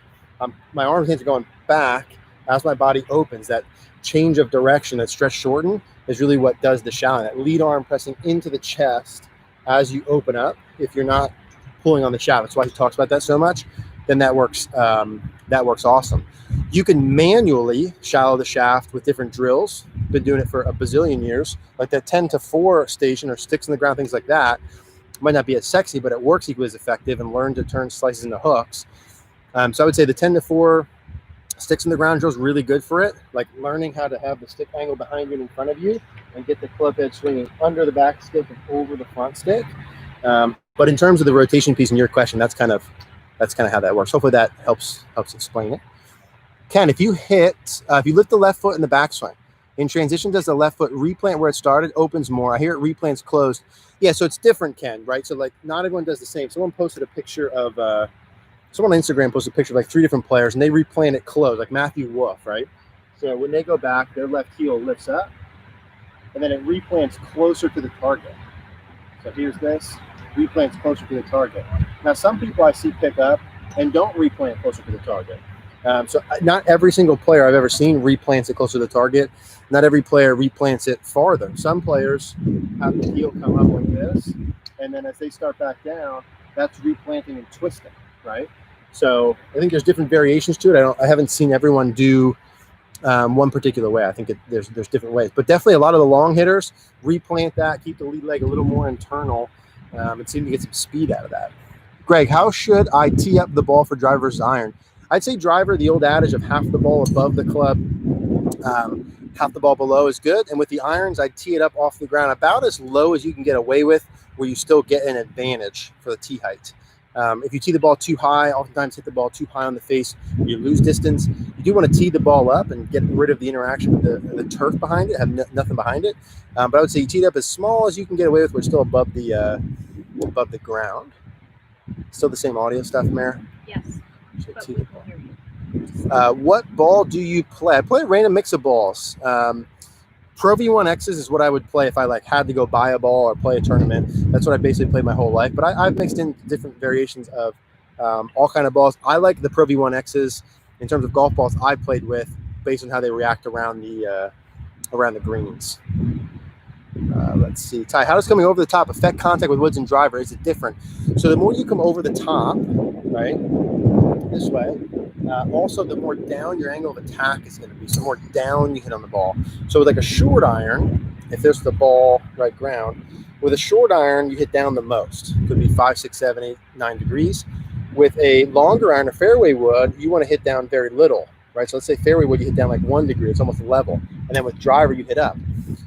my arms and hands are going back as my body opens. That change of direction, that stretch shorten, is really what does the shallowing. That lead arm pressing into the chest as you open up. If you're not pulling on the shaft, that's why he talks about that so much. Then that works. That works awesome. You can manually shallow the shaft with different drills. Been doing it for a bazillion years. Like that 10-4 station or sticks in the ground, things like that. Might not be as sexy, but it works equally as effective. And learn to turn slices into hooks. So I would say the 10-4 sticks in the ground drill is really good for it. Like learning how to have the stick angle behind you and in front of you, and get the club head swinging under the back stick and over the front stick. But in terms of the rotation piece in your question, that's kind of how that works. Hopefully that helps explain it. Ken, if you lift the left foot in the backswing, in transition, does the left foot replant where it started, opens more? I hear it replants closed. Yeah, so it's different, Ken, right? So like not everyone does the same. Someone posted a picture of, someone on Instagram posted a picture of like 3 different players, and they replant it closed, like Matthew Wolf, right? So when they go back, their left heel lifts up, and then it replants closer to the target. So here's this, replants closer to the target. Now, some people I see pick up and don't replant closer to the target. So not every single player I've ever seen replants it closer to the target. Not every player replants it farther. Some players have the heel come up like this, and then as they start back down, that's replanting and twisting, right? So I think there's different variations to it. I haven't seen everyone do one particular way. I think there's different ways, but definitely a lot of the long hitters replant that, keep the lead leg a little more internal, and seem to get some speed out of that. Greg, how should I tee up the ball for driver versus iron? I'd say driver, the old adage of half the ball above the club, half the ball below is good. And with the irons, I'd tee it up off the ground about as low as you can get away with, where you still get an advantage for the tee height. If you tee the ball too high, oftentimes hit the ball too high on the face, you lose distance. You do want to tee the ball up and get rid of the interaction with the turf behind it, have nothing behind it. But I would say you tee it up as small as you can get away with, where it's still above the ground. Still the same audio stuff, Mare? Yes. So tee the ball. What ball do you play? I play a random mix of balls. Pro V1Xs is what I would play if I had to go buy a ball or play a tournament. That's what I basically played my whole life. But I've mixed in different variations of all kind of balls. I like the Pro V1Xs in terms of golf balls I played with, based on how they react around the greens. Let's see. Ty, how does coming over the top affect contact with woods and driver? Is it different? So the more you come over the top, right, this way, also the more down your angle of attack is going to be. So the more down you hit on the ball. So with like a short iron, if there's the ball right ground, with a short iron you hit down the most. Could be 5, 6, 7, 8, 9 degrees. With a longer iron or fairway wood, you want to hit down very little, right? So let's say fairway wood, you hit down like 1 degree. It's almost level. And then with driver, you hit up.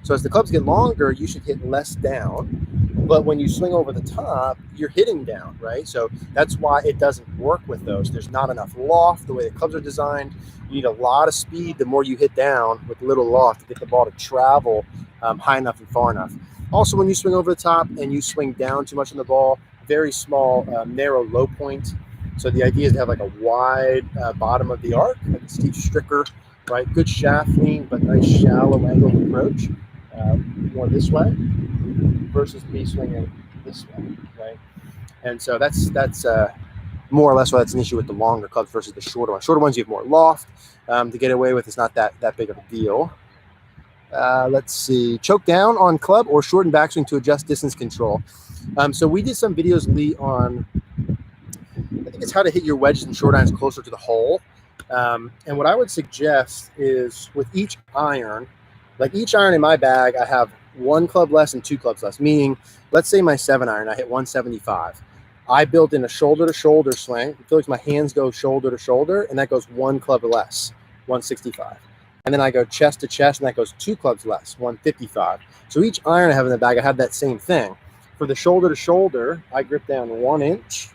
So as the clubs get longer, you should hit less down. But when you swing over the top, you're hitting down, right? So that's why it doesn't work with those. There's not enough loft the way the clubs are designed. You need a lot of speed the more you hit down with little loft to get the ball to travel high enough and far enough. Also, when you swing over the top and you swing down too much on the ball, very small, narrow low point. So the idea is to have like a wide bottom of the arc, like a Steve Stricker, right? Good shaft lean, but nice shallow angle approach. More this way versus me swinging this way, right? And so that's more or less why that's an issue with the longer clubs versus the shorter ones. Shorter ones you have more loft to get away with. It's not that big of a deal. Let's see, choke down on club or shorten backswing to adjust distance control. So we did some videos, Lee, on, I think it's how to hit your wedges and short irons closer to the hole. And what I would suggest is with each iron, like each iron in my bag, I have 1 club less and 2 clubs less, meaning let's say my 7 iron, I hit 175. I built in a shoulder to shoulder swing. I feel like my hands go shoulder to shoulder, and that goes 1 club less, 165. And then I go chest to chest, and that goes 2 clubs less, 155. So each iron I have in the bag, I have that same thing. For the shoulder to shoulder, I grip down 1 inch,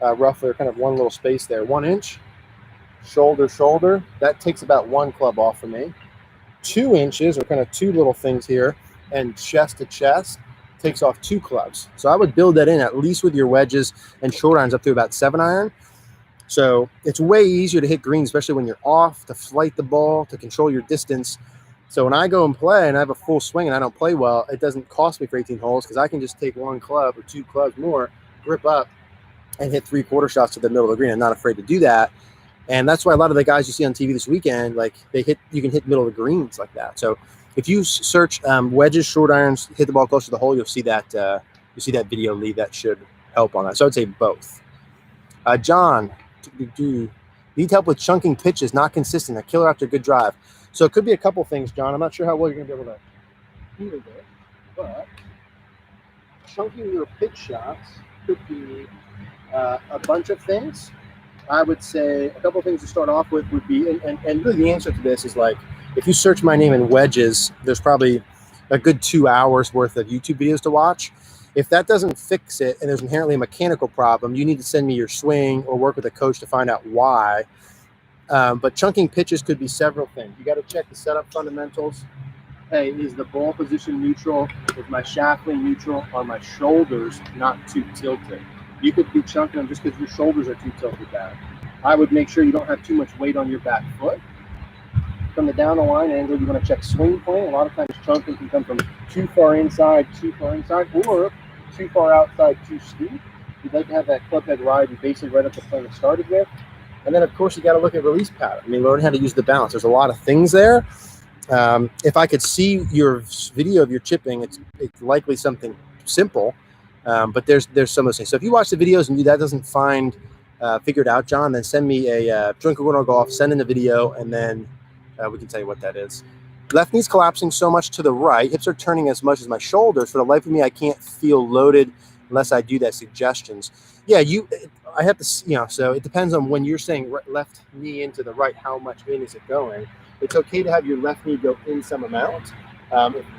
roughly, or kind of one little space there, 1 inch. Shoulder, shoulder, that takes about 1 club off for me. 2 inches, or kind of 2 little things here, and chest to chest takes off 2 clubs. So I would build that in at least with your wedges and short irons up to about 7 iron. So it's way easier to hit greens, especially when you're off, to flight the ball, to control your distance. So when I go and play and I have a full swing and I don't play well, it doesn't cost me for 18 holes because I can just take 1 club or 2 clubs more, grip up, and hit 3/4 shots to the middle of the green. I'm not afraid to do that. And that's why a lot of the guys you see on TV this weekend, like you can hit middle of the greens like that. So if you search wedges, short irons, hit the ball close to the hole, you'll see that video, Lee. That should help on that. So I'd say both. John, need help with chunking pitches, not consistent, a killer after a good drive. So it could be a couple things, John. I'm not sure how well you're going to be able to hear this, but chunking your pitch shots could be a bunch of things. I would say a couple of things to start off with would be, and really the answer to this is like, if you search my name in wedges, there's probably a good 2 hours worth of YouTube videos to watch. If that doesn't fix it and there's inherently a mechanical problem, you need to send me your swing or work with a coach to find out why. But chunking pitches could be several things. You got to check the setup fundamentals. Hey, is the ball position neutral? Is my shaft lane neutral? Are my shoulders not too tilted? You could be chunking them just because your shoulders are too tilted back. I would make sure you don't have too much weight on your back foot. From the down the line angle, you want to check swing plane. A lot of times chunking can come from too far inside, or too far outside, too steep. You'd like to have that club head ride and basically right up the plane it started with. And then, of course, you got to look at release pattern. I mean, learn how to use the balance. There's a lot of things there. If I could see your video of your chipping, it's likely something simple. But there's some of those things. So if you watch the videos and that doesn't find figured out, John, then send me a Eric Cogorno Golf, send in the video, and then we can tell you what that is. Left knee's collapsing so much to the right. Hips are turning as much as my shoulders. For the life of me, I can't feel loaded unless I do that. Suggestions. Yeah, I have to, so it depends on when you're saying left knee into the right, how much in is it going? It's okay to have your left knee go in some amount.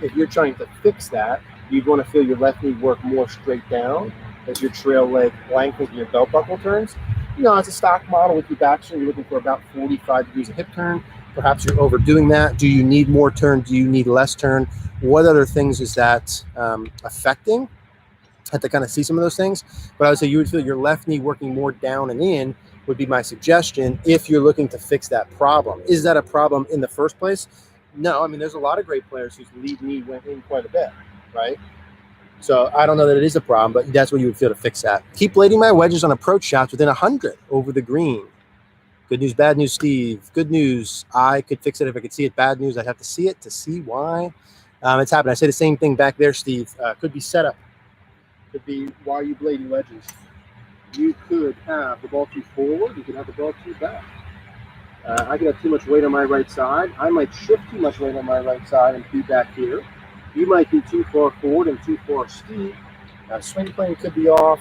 If you're trying to fix that, you'd want to feel your left knee work more straight down as your trail leg lengthens and your belt buckle turns. As a stock model with your backswing, you're looking for about 45 degrees of hip turn. Perhaps you're overdoing that. Do you need more turn? Do you need less turn? What other things is that affecting? I have to kind of see some of those things. But I would say you would feel your left knee working more down and in would be my suggestion if you're looking to fix that problem. Is that a problem in the first place? No. I mean, there's a lot of great players whose lead knee went in quite a bit, right? So I don't know that it is a problem, but that's what you would feel to fix that. Keep blading my wedges on approach shots within 100 over the green. Good news, bad news, Steve. Good news, I could fix it if I could see it. Bad news, I'd have to see it to see why it's happened. I say the same thing back there, Steve. Could be setup. Could be why are you blading wedges. You could have the ball too forward. You could have the ball too back. I could have too much weight on my right side. I might shift too much weight on my right side and be back here. You might be too far forward and too far steep. Swing plane could be off.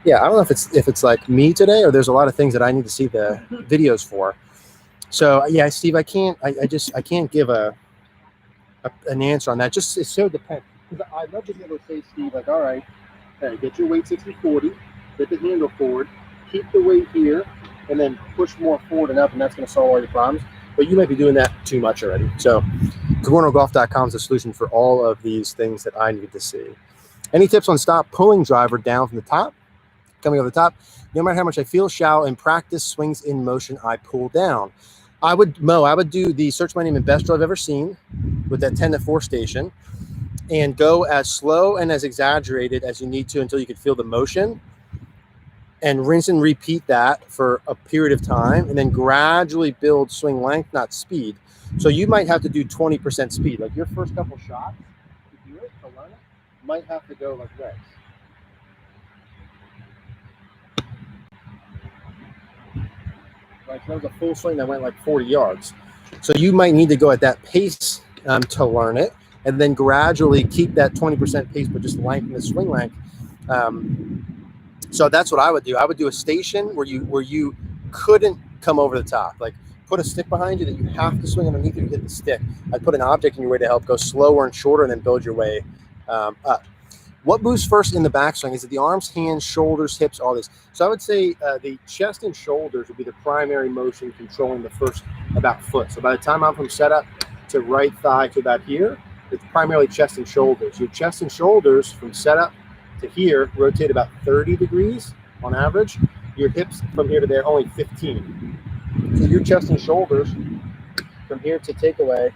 Yeah, I don't know if it's like me today or there's a lot of things that I need to see the videos for. So yeah, Steve, I can't give an answer on that. Just it so depends. Because I'd love to be able to say, Steve, like, all right, hey, get your weight 60-40, get the handle forward, keep the weight here, and then push more forward and up, and that's going to solve all your problems. But you might be doing that too much already. So CogornoGolf.com is the solution for all of these things that I need to see. Any tips on stop pulling driver down from the top? Coming over the top, no matter how much I feel shallow in practice, swings in motion, I pull down. I would do the search my name and best drive I've ever seen with that 10-4 station. and go as slow and as exaggerated as you need to until you can feel the motion, and rinse and repeat that for a period of time, and then gradually build swing length, not speed. So you might have to do 20% speed. Like your first couple shots, to do it, to learn it, might have to go like this. Right, so that was a full swing that went like 40 yards. So you might need to go at that pace to learn it, and then gradually keep that 20% pace, but just lengthen the swing length. So that's what I would do. I would do a station where you couldn't come over the top. Like put a stick behind you that you have to swing underneath you to hit the stick. I'd put an object in your way to help go slower and shorter, and then build your way up. What moves first in the backswing? Is it the arms, hands, shoulders, hips, all this? So I would say the chest and shoulders would be the primary motion controlling the first about foot. So by the time I'm from setup to right thigh to about here, it's primarily chest and shoulders. Your chest and shoulders from setup to here rotate about 30 degrees on average. Your hips from here to there only 15. So your chest and shoulders from here to takeaway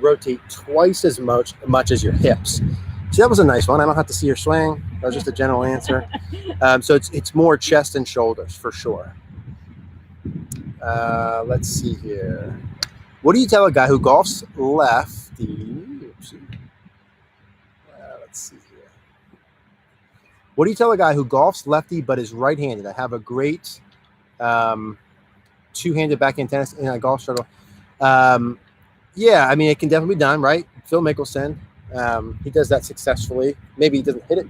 rotate twice as much as your hips. So that was a nice one. I don't have to see your swing. That was just a general answer. So it's more chest and shoulders for sure. Let's see here. What do you tell a guy who golfs lefty? Let's see here. What do you tell a guy who golfs lefty but is right-handed? I have a great two-handed backhand tennis in a golf struggle. Yeah, I mean, it can definitely be done, right? Phil Mickelson. He does that successfully. Maybe he doesn't hit it,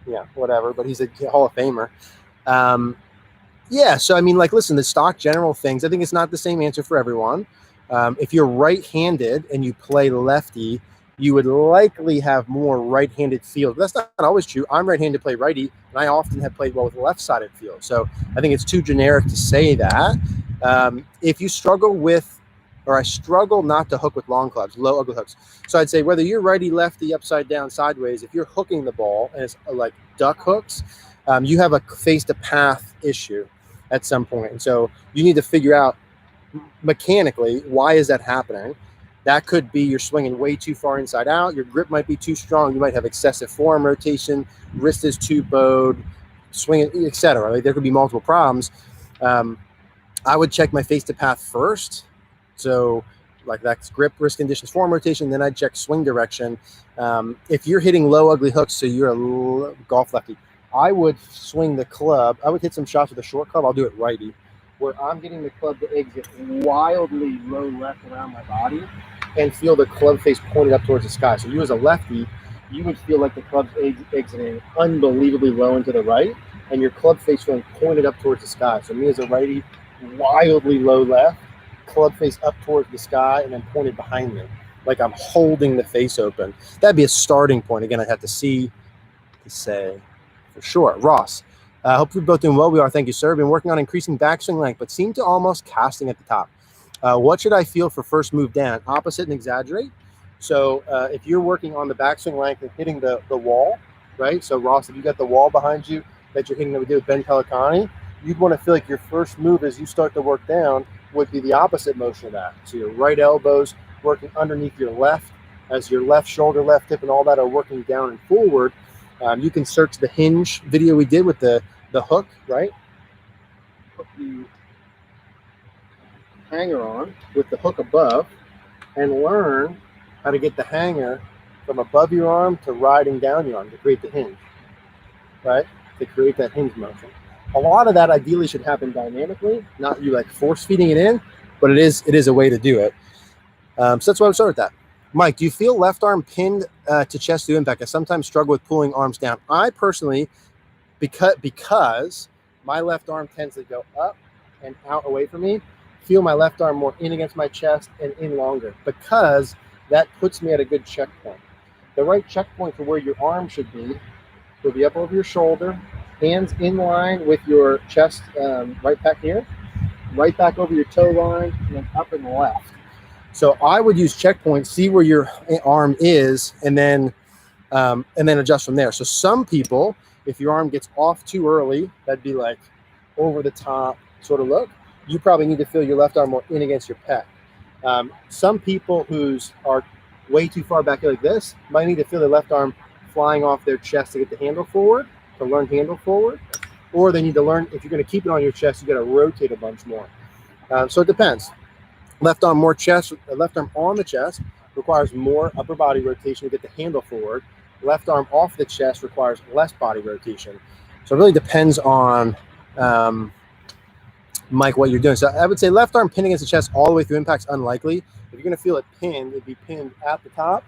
yeah, whatever, but he's a Hall of Famer. Yeah, so I mean, like, listen, the stock general things, I think it's not the same answer for everyone. If you're right-handed and you play lefty, you would likely have more right-handed field. That's not always true. I'm right-handed, play righty, and I often have played well with left-sided field. So I think it's too generic to say that. If you struggle with, or I struggle not to hook with long clubs, low ugly hooks. So I'd say whether you're righty, lefty, upside down, sideways, if you're hooking the ball and it's like duck hooks, you have a face to path issue at some point. And so you need to figure out mechanically, why is that happening? That could be you're swinging way too far inside out. Your grip might be too strong. You might have excessive forearm rotation. Wrist is too bowed, swinging, etc. Like, there could be multiple problems. I would check my face to path first. So like that's grip, wrist conditions, form rotation. Then I'd check swing direction. If you're hitting low ugly hooks, so you're a golf lefty, I would swing the club. I would hit some shots with a short club. I'll do it righty, where I'm getting the club to exit wildly low left around my body and feel the club face pointed up towards the sky. So you as a lefty, you would feel like the club's exiting unbelievably low into the right, and your club face feeling pointed up towards the sky. So me as a righty, wildly low left, club face up towards the sky, and then pointed behind me, like I'm holding the face open. That'd be a starting point. Again, I'd have to see to say for sure. Ross, hope you're both doing well. We are. Thank you, sir. Been working on increasing backswing length, but seem to almost casting at the top. What should I feel for first move down? Opposite and exaggerate. So if you're working on the backswing length and hitting the wall, right? So Ross, if you got the wall behind you that you're hitting that we did with Ben Pelicani, you'd want to feel like your first move as you start to work down would be the opposite motion of that. So your right elbows working underneath your left, as your left shoulder, left hip, and all that are working down and forward. You can search the hinge video we did with the hook, right? Put the hanger on with the hook above and learn how to get the hanger from above your arm to riding down your arm to create the hinge, right? To create that hinge motion. A lot of that ideally should happen dynamically, not you like force feeding it in, but it is a way to do it. So that's why I would start with that. Mike, do you feel left arm pinned to chest to impact? I sometimes struggle with pulling arms down. I personally, because my left arm tends to go up and out away from me, feel my left arm more in against my chest and in longer, because that puts me at a good checkpoint. The right checkpoint for where your arm should be would be up over your shoulder, hands in line with your chest, right back here, right back over your toe line, and then up and left. So I would use checkpoint, see where your arm is, and then adjust from there. So some people, if your arm gets off too early, that'd be like over the top sort of look. You probably need to feel your left arm more in against your pec. Some people whose are way too far back like this, might need to feel the left arm flying off their chest to get the handle forward, to learn handle forward. Or they need to learn, if you're going to keep it on your chest, you got to rotate a bunch more. So it depends. Left arm more chest, left arm on the chest requires more upper body rotation to get the handle forward. Left arm off the chest requires less body rotation. So it really depends on, Mike, what you're doing. So I would say left arm pinned against the chest all the way through impact's unlikely. If you're going to feel it pinned, it'd be pinned at the top,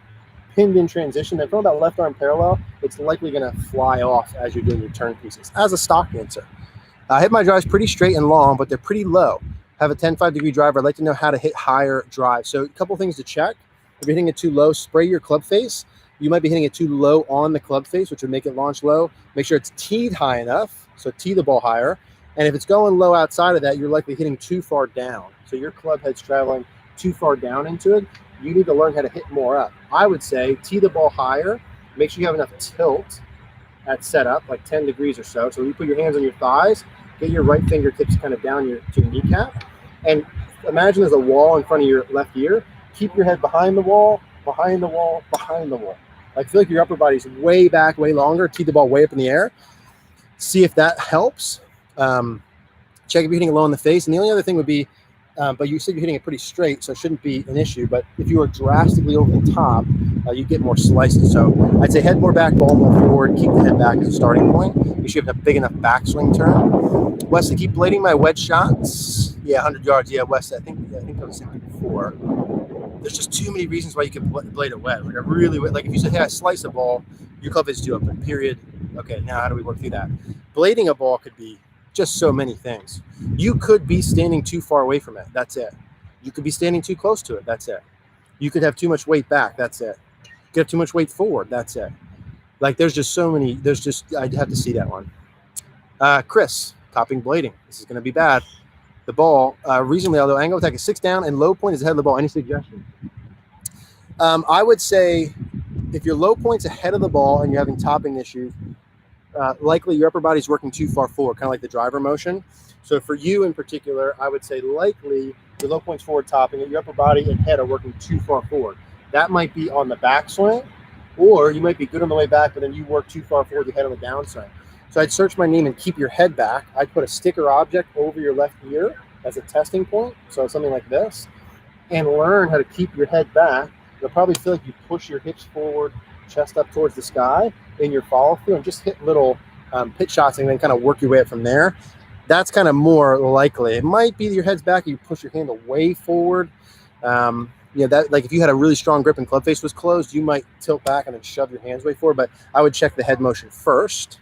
pinned in transition. Then from that left arm parallel, it's likely going to fly off as you're doing your turn pieces. As a stock answer, I hit my drives pretty straight and long, but they're pretty low. Have a 10-5 degree driver. I'd like to know how to hit higher drives. So a couple things to check. If you're hitting it too low, spray your club face. You might be hitting it too low on the club face, which would make it launch low. Make sure it's teed high enough, so tee the ball higher. And if it's going low outside of that, you're likely hitting too far down. So your club head's traveling too far down into it. You need to learn how to hit more up. I would say tee the ball higher. Make sure you have enough tilt at setup, like 10 degrees or so. So when you put your hands on your thighs, get your right fingertips kind of down to your kneecap. And imagine there's a wall in front of your left ear. Keep your head behind the wall, behind the wall, behind the wall. Like feel like your upper body's way back, way longer. Tee the ball way up in the air. See if that helps. Check if you're hitting it low in the face. And the only other thing would be, but you said you're hitting it pretty straight, so it shouldn't be an issue. But if you are drastically over the top, you get more slices. So I'd say head more back, ball more forward, keep the head back as a starting point. You should have a big enough backswing turn. Wesley, keep blading my wedge shots. Yeah, 100 yards. Yeah, Wes, I think I was saying before. There's just too many reasons why you can blade a wedge. Like I really, like if you said, hey, I slice a ball, your club is due up, but period. Okay, now how do we work through that? Blading a ball could be just so many things. You could be standing too far away from it. That's it. You could be standing too close to it. That's it. You could have too much weight back. That's it. You could have too much weight forward. That's it. Like there's just so many. There's just, I'd have to see that one. Chris, topping blading. This is going to be bad. The ball, reasonably, although angle attack is 6 down and low point is ahead of the ball. Any suggestion? I would say if your low point's ahead of the ball and you're having topping issues, likely your upper body's working too far forward, kind of like the driver motion. So for you in particular, I would say likely your low point's forward topping and your upper body and head are working too far forward. That might be on the backswing, or you might be good on the way back, but then you work too far forward, your head on the downswing. So I'd search my name and keep your head back. I'd put a sticker object over your left ear as a testing point, so something like this, and learn how to keep your head back. You'll probably feel like you push your hips forward, chest up towards the sky in your follow through, and just hit little pitch shots and then kind of work your way up from there. That's kind of more likely. It might be that your head's back, you push your handle way forward. That like if you had a really strong grip and club face was closed, you might tilt back and then shove your hands way forward, but I would check the head motion first.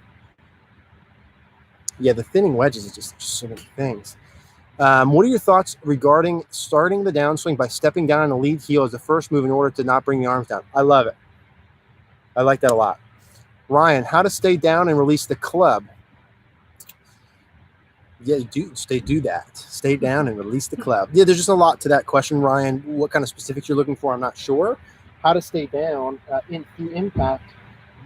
Yeah, the thinning wedges is just so many things. What are your thoughts regarding starting the downswing by stepping down on the lead heel as the first move in order to not bring the arms down? I love it. I like that a lot. Ryan, how to stay down and release the club? Yeah, do that. Stay down and release the club. Yeah, there's just a lot to that question, Ryan. What kind of specifics you're looking for, I'm not sure. How to stay down through impact,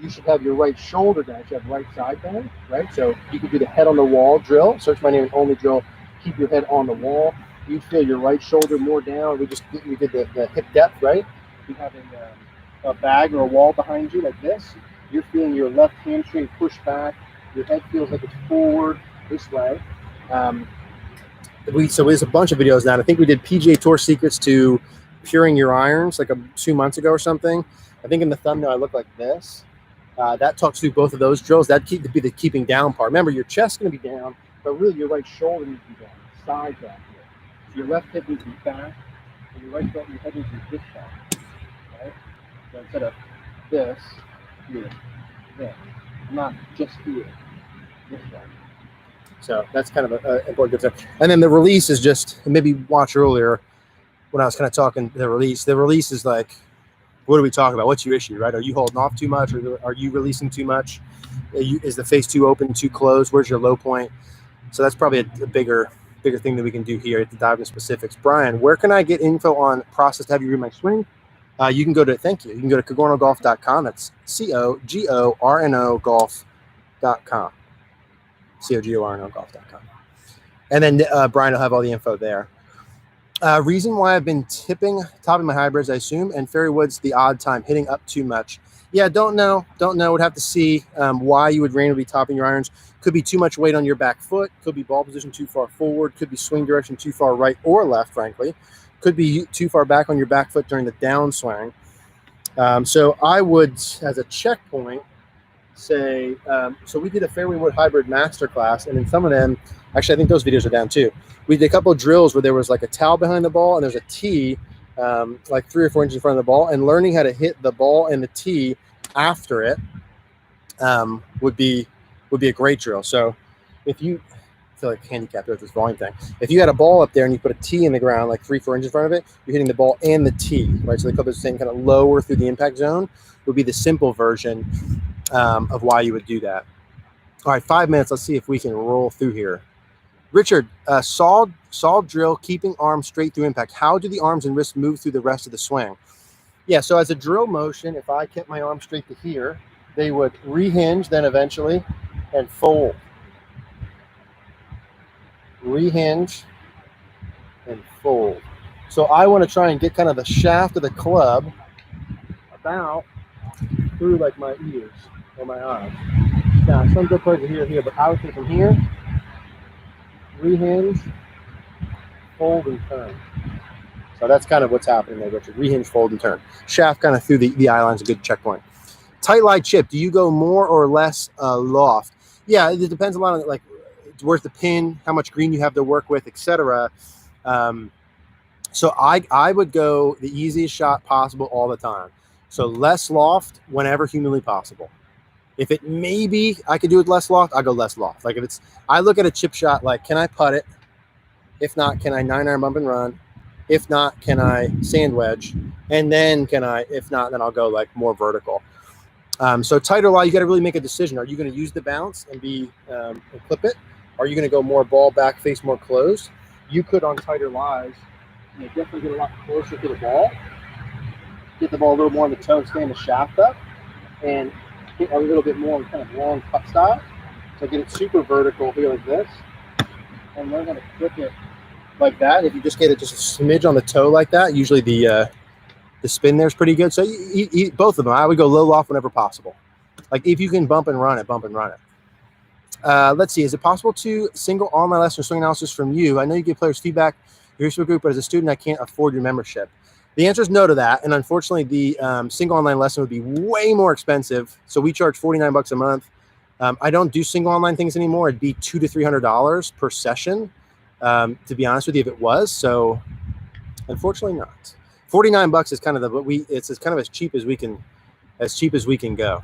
you should have your right shoulder down. You should have right side down, right? So you could do the head on the wall drill. Search my name and only drill. Keep your head on the wall. You feel your right shoulder more down. We did the hip depth, right? You have a bag or a wall behind you like this. You're feeling your left hamstring push back. Your head feels like it's forward this way. So there's a bunch of videos now. I think we did PGA Tour secrets to puring your irons like 2 months ago or something. I think in the thumbnail I look like this. That talks through both of those drills. That'd be the keeping down part. Remember, your chest's going to be down, but really your right shoulder needs to be down, side back here. So your left hip needs to be back, and your right shoulder, your head needs to be this side, right? So instead of this, here, there, not just here, this way. So that's kind of an important concept. And then the release is just, maybe watch earlier when I was kind of talking the release. The release is like, what are we talking about? What's your issue, right? Are you holding off too much, or are you releasing too much? Is the face too open, too closed? Where's your low point? So that's probably a bigger thing that we can do here to dive into specifics. Brian, where can I get info on process to have you read my swing? You can go to, thank you. You can go to cogornogolf.com. That's COGORNO golf.com. COGORNO golf.com. And then Brian will have all the info there. Reason why I've been topping my hybrids, I assume, and fairway woods the odd time, hitting up too much. Yeah, don't know. Would have to see why you would randomly be topping your irons. Could be too much weight on your back foot. Could be ball position too far forward. Could be swing direction too far right or left, frankly. Could be too far back on your back foot during the downswing. So I would, as a checkpoint, say, so we did a fairway wood hybrid masterclass, and in some of them, actually, I think those videos are down too. We did a couple of drills where there was like a towel behind the ball and there's a tee like 3 or 4 inches in front of the ball, and learning how to hit the ball and the tee after it would be a great drill. So if you feel like handicapped with this volume thing, if you had a ball up there and you put a tee in the ground like 3 or 4 inches in front of it, you're hitting the ball and the tee, right? So the club is saying kind of lower through the impact zone would be the simple version of why you would do that. All right, 5 minutes. Let's see if we can roll through here. Richard, saw drill, keeping arms straight through impact. How do the arms and wrists move through the rest of the swing? Yeah, so as a drill motion, if I kept my arms straight to here, they would rehinge then eventually and fold. Rehinge and fold. So I want to try and get kind of the shaft of the club about through like my ears or my eyes. Now, some good players are here, but I would say from here, rehinge, fold, and turn. So that's kind of what's happening there, Richard. Rehinge, fold, and turn. Shaft kind of through the eye line is a good checkpoint. Tight lie chip, do you go more or less loft? Yeah, it depends a lot on like where's the pin, how much green you have to work with, etc. So I would go the easiest shot possible all the time. So less loft whenever humanly possible. If it maybe I could do it less loft, I'll go less loft. Like if it's, I look at a chip shot like, can I putt it? If not, can I 9-iron bump and run? If not, can I sand wedge? And then can I, if not, then I'll go like more vertical. So tighter lie, you got to really make a decision. Are you going to use the bounce and be and clip it? Are you going to go more ball back, face more closed? You could on tighter lies, you definitely get a lot closer to the ball. Get the ball a little more on the toe, stand the shaft up, and hit a little bit more kind of long putt style. So get it super vertical here like this, and learn how to clip it like that. If you just get it just a smidge on the toe like that, usually the spin there is pretty good. So you both of them. I would go low loft whenever possible. Like if you can bump and run it, bump and run it. Let's see. Is it possible to single online lesson or swing analysis from you? I know you give players feedback in your Facebook group, but as a student, I can't afford your membership. The answer is no to that. And unfortunately, the single online lesson would be way more expensive. So we charge $49 a month. I don't do single online things anymore. It'd be $200 to $300 per session, to be honest with you, if it was. So unfortunately not. $49 is kind of it's kind of as cheap as we can go.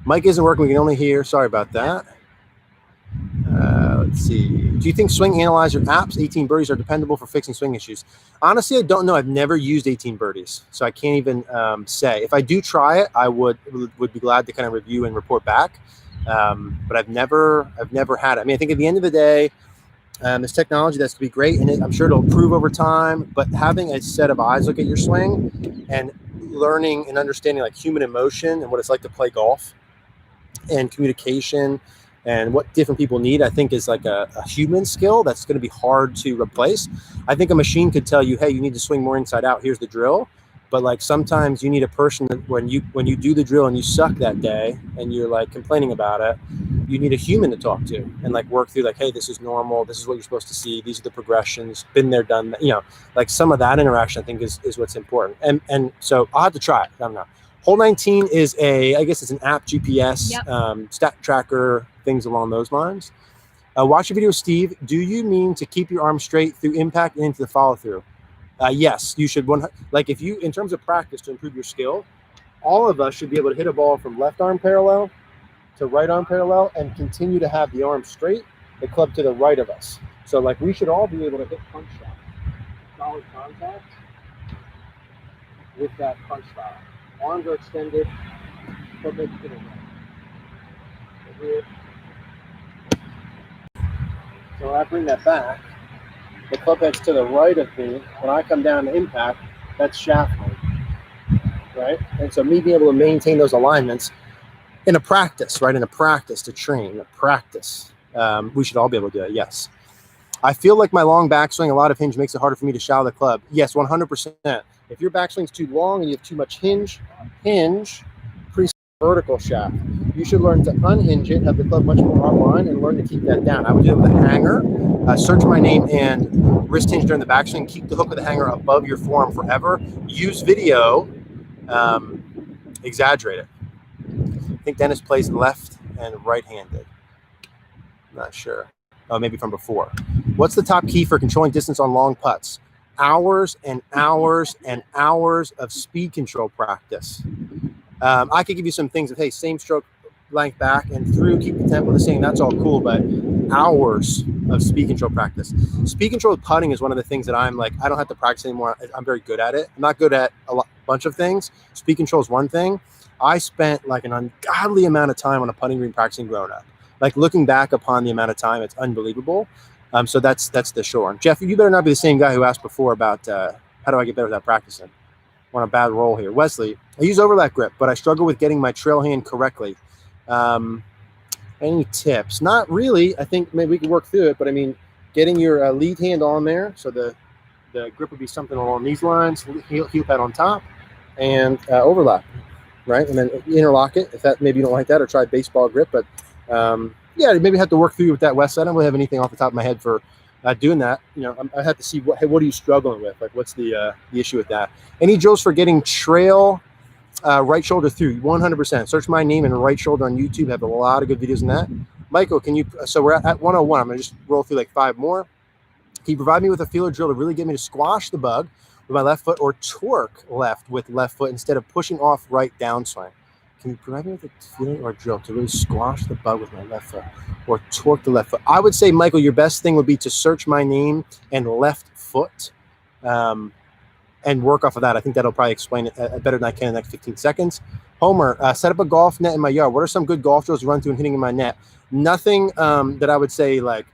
Mic isn't working. We can only hear. Sorry about that. Let's see. Do you think swing analyzer apps, 18 birdies, are dependable for fixing swing issues? Honestly, I don't know. I've never used 18 birdies, so I can't even say. If I do try it, I would be glad to kind of review and report back. But I've never had it. I mean, I think at the end of the day, there's technology that's going to be great, and I'm sure it'll improve over time. But having a set of eyes look at your swing and learning and understanding like human emotion and what it's like to play golf and communication and what different people need, I think is like a human skill that's going to be hard to replace. I think a machine could tell you, hey, you need to swing more inside out. Here's the drill. But like sometimes you need a person that when you do the drill and you suck that day and you're like complaining about it, you need a human to talk to and like work through like, hey, this is normal. This is what you're supposed to see. These are the progressions. Been there, done that. You know, like some of that interaction I think is what's important. And so I'll have to try it. I don't know. Hole 19 is I guess it's an app, GPS, yep. Stat tracker, things along those lines. Watch your video, Steve. Do you mean to keep your arm straight through impact and into the follow through? Yes, you should. Like if you, in terms of practice to improve your skill, all of us should be able to hit a ball from left arm parallel to right arm parallel and continue to have the arm straight, the club to the right of us. So like we should all be able to hit punch shots, solid contact with that punch style. Arms are extended, club head to the right. So when I bring that back, the club head's to the right of me. When I come down to impact, that's shaft height, right? And so me being able to maintain those alignments in a practice, right? In a practice to train, a practice. We should all be able to do it. Yes. I feel like my long backswing, a lot of hinge makes it harder for me to shallow the club. Yes, 100%. If your backswing's too long and you have too much hinge, vertical shaft. You should learn to unhinge it, have the club much more online, and learn to keep that down. I would do it with a hanger, search my name and wrist hinge during the backswing. Keep the hook of the hanger above your forearm forever. Use video, exaggerate it. I think Dennis plays left and right-handed. Not sure. Oh, maybe from before. What's the top key for controlling distance on long putts? Hours and hours and hours of speed control practice. I could give you some things of, hey, same stroke length back and through, keep the tempo the same. That's all cool, but hours of speed control practice. Speed control putting is one of the things that I'm like, I don't have to practice anymore. I'm very good at it. I'm not good at a bunch of things. Speed control is one thing. I spent like an ungodly amount of time on a putting green practicing growing up. Like looking back upon the amount of time, it's unbelievable. So that's the short one. Jeff, you better not be the same guy who asked before about how do I get better without practicing. I'm on a bad roll here. Wesley, I use overlap grip, but I struggle with getting my trail hand correctly. Any tips? Not really. I think maybe we can work through it, but I mean, getting your lead hand on there, so the grip would be something along these lines, heel pad on top, and overlap, right? And then interlock it, if that maybe you don't like that, or try baseball grip, but yeah, maybe have to work through with that, Wes. I don't really have anything off the top of my head for doing that. You know, I have to see what are you struggling with? Like, what's the issue with that? Any drills for getting trail right shoulder through? 100%. Search my name and right shoulder on YouTube. Have a lot of good videos in that. Michael, can you? So we're at 101. I'm gonna just roll through like 5 more. Can you provide me with a feeler drill to really get me to squash the bug with my left foot, or torque left with left foot instead of pushing off right downswing? Can you provide me with a feeling or drill to really squash the bug with my left foot or torque the left foot? I would say, Michael, your best thing would be to search my name and left foot and work off of that. I think that'll probably explain it better than I can in the next 15 seconds. Homer, set up a golf net in my yard. What are some good golf drills to run through and hitting in my net? Nothing that I would say like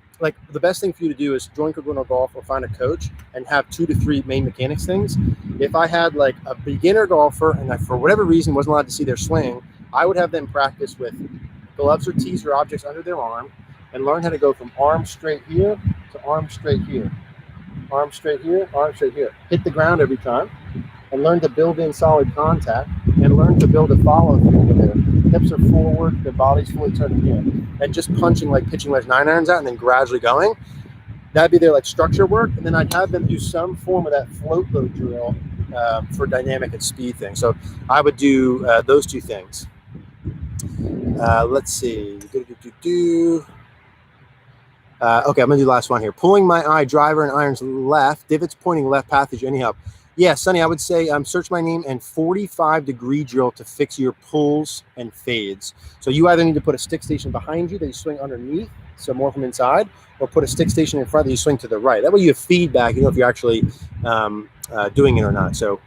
the best thing for you to do is join Cogorno Golf or find a coach and have 2 to 3 main mechanics things. If I had like a beginner golfer and I, for whatever reason, wasn't allowed to see their swing, I would have them practice with gloves or tees or objects under their arm and learn how to go from arm straight here to arm straight here. Arm straight here, arm straight here. Hit the ground every time and learn to build in solid contact and learn to build a follow through with their hips are forward, their body's fully turned here. And just punching like pitching wedge 9 irons out and then gradually going. That'd be their like structure work. And then I'd have them do some form of that float load drill for dynamic and speed thing. So I would do those 2 things. Let's see. Okay, I'm gonna do the last one here. Pulling my eye, driver and irons left, divots pointing left, passage, any help? Yeah, Sonny, I would say search my name and 45-degree drill to fix your pulls and fades. So you either need to put a stick station behind you that you swing underneath, so more from inside, or put a stick station in front that you swing to the right. That way you have feedback, you know if you're actually doing it or not. So,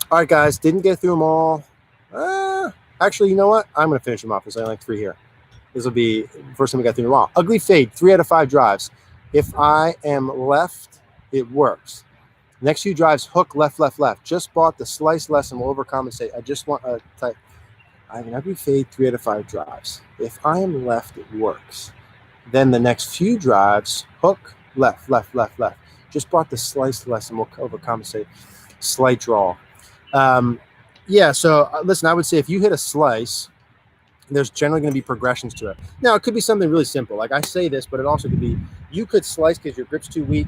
all right, guys, didn't get through them all. Actually, you know what? I'm going to finish them off because I only like 3 here. This will be the first time we got through them all. Ugly fade, 3 out of 5 drives. If I am left, it works. Next few drives, hook left, left, left. Just bought the slice lesson, will overcompensate. I just want a type. I have an ugly fade, 3 out of 5 drives. If I am left, it works. Then the next few drives, hook left, left, left, left. Just bought the slice lesson, will overcompensate. Slight draw. Yeah, so listen, I would say if you hit a slice, there's generally going to be progressions to it. Now, it could be something really simple. Like I say this, but it also could be, you could slice because your grip's too weak.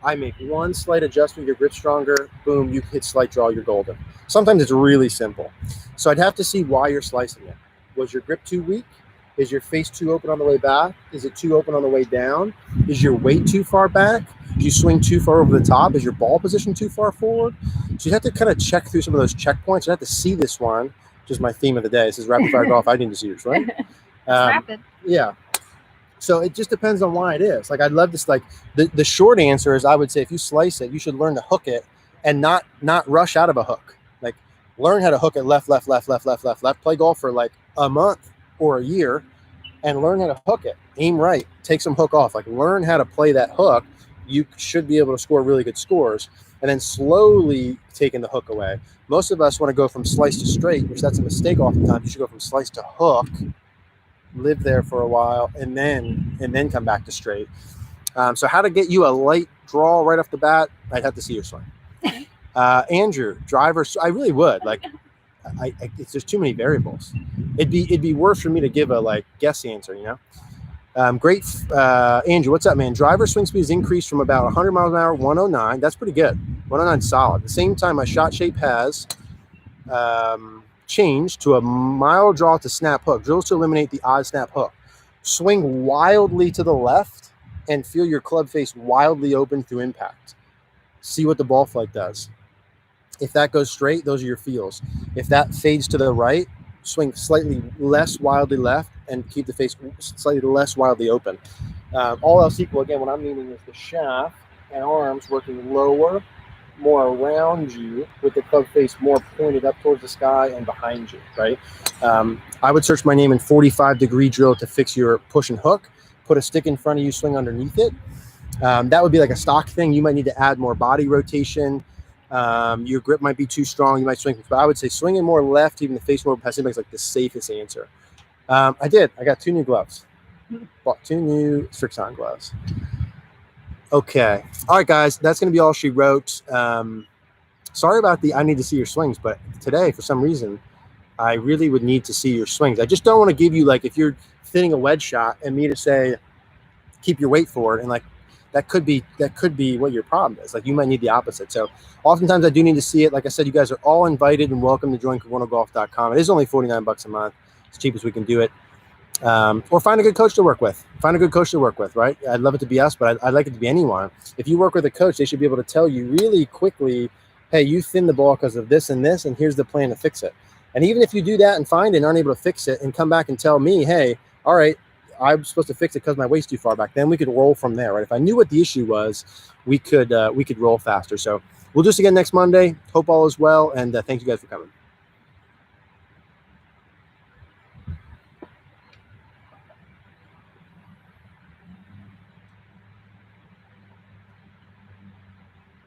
I make one slight adjustment, your grip's stronger, boom, you hit slight draw, you're golden. Sometimes it's really simple. So I'd have to see why you're slicing it. Was your grip too weak? Is your face too open on the way back? Is it too open on the way down? Is your weight too far back? Do you swing too far over the top? Is your ball position too far forward? So you have to kind of check through some of those checkpoints. You have to see this one, which is my theme of the day. This is rapid fire golf. I need to see yours, right? Rapid. Yeah. So it just depends on why it is. Like, I'd love this. Like the short answer is I would say if you slice it, you should learn to hook it and not rush out of a hook. Like learn how to hook it left, left, left, left, left, left, left. Play golf for like a month or a year and learn how to hook it. Aim right. Take some hook off. Like learn how to play that hook. You should be able to score really good scores. And then slowly taking the hook away. Most of us want to go from slice to straight, which that's a mistake oftentimes. You should go from slice to hook live there for a while, and then come back to straight. So how to get you a light draw right off the bat? I'd have to see your swing. Andrew, driver. I really would like. It's there's too many variables. It'd be worse for me to give a like guess answer, you know. Great, Andrew. What's up, man? Driver swing speed has increased from about 100 miles an hour, 109. That's pretty good. 109 solid. At the same time, my shot shape has changed to a mild draw to snap hook. Drills to eliminate the odd snap hook. Swing wildly to the left and feel your club face wildly open through impact. See what the ball flight does. If that goes straight, those are your feels. If that fades to the right, swing slightly less wildly left and keep the face slightly less wildly open. All else equal, again, what I'm meaning is the shaft and arms working lower, more around you, with the club face more pointed up towards the sky and behind you, right? I would search my name in 45-degree drill to fix your push and hook. Put a stick in front of you, swing underneath it. That would be like a stock thing. You might need to add more body rotation. Your grip might be too strong. You might swing, but I would say swinging more left, even the face more passive, is like the safest answer. I got 2 new gloves. Bought 2 new Strixon gloves. Okay. All right, guys. That's going to be all she wrote. Sorry about I need to see your swings, but today, for some reason, I really would need to see your swings. I just don't want to give you, like, if you're thinning a wedge shot and me to say, keep your weight forward, and like, that could be what your problem is. Like, you might need the opposite. So oftentimes I do need to see it. Like I said, you guys are all invited and welcome to join CogornoGolf.com. It is only $49 a month. It's cheap as we can do it. Or find a good coach to work with. Right? I'd love it to be us, but I'd like it to be anyone. If you work with a coach, they should be able to tell you really quickly, hey, you thinned the ball because of this, and here's the plan to fix it. And even if you do that and find it and aren't able to fix it and come back and tell me, hey, all right, I'm supposed to fix it because my weight's too far back, then we could roll from there, right? If I knew what the issue was, we could roll faster. So we'll do this again next Monday. Hope all is well, and thank you guys for coming.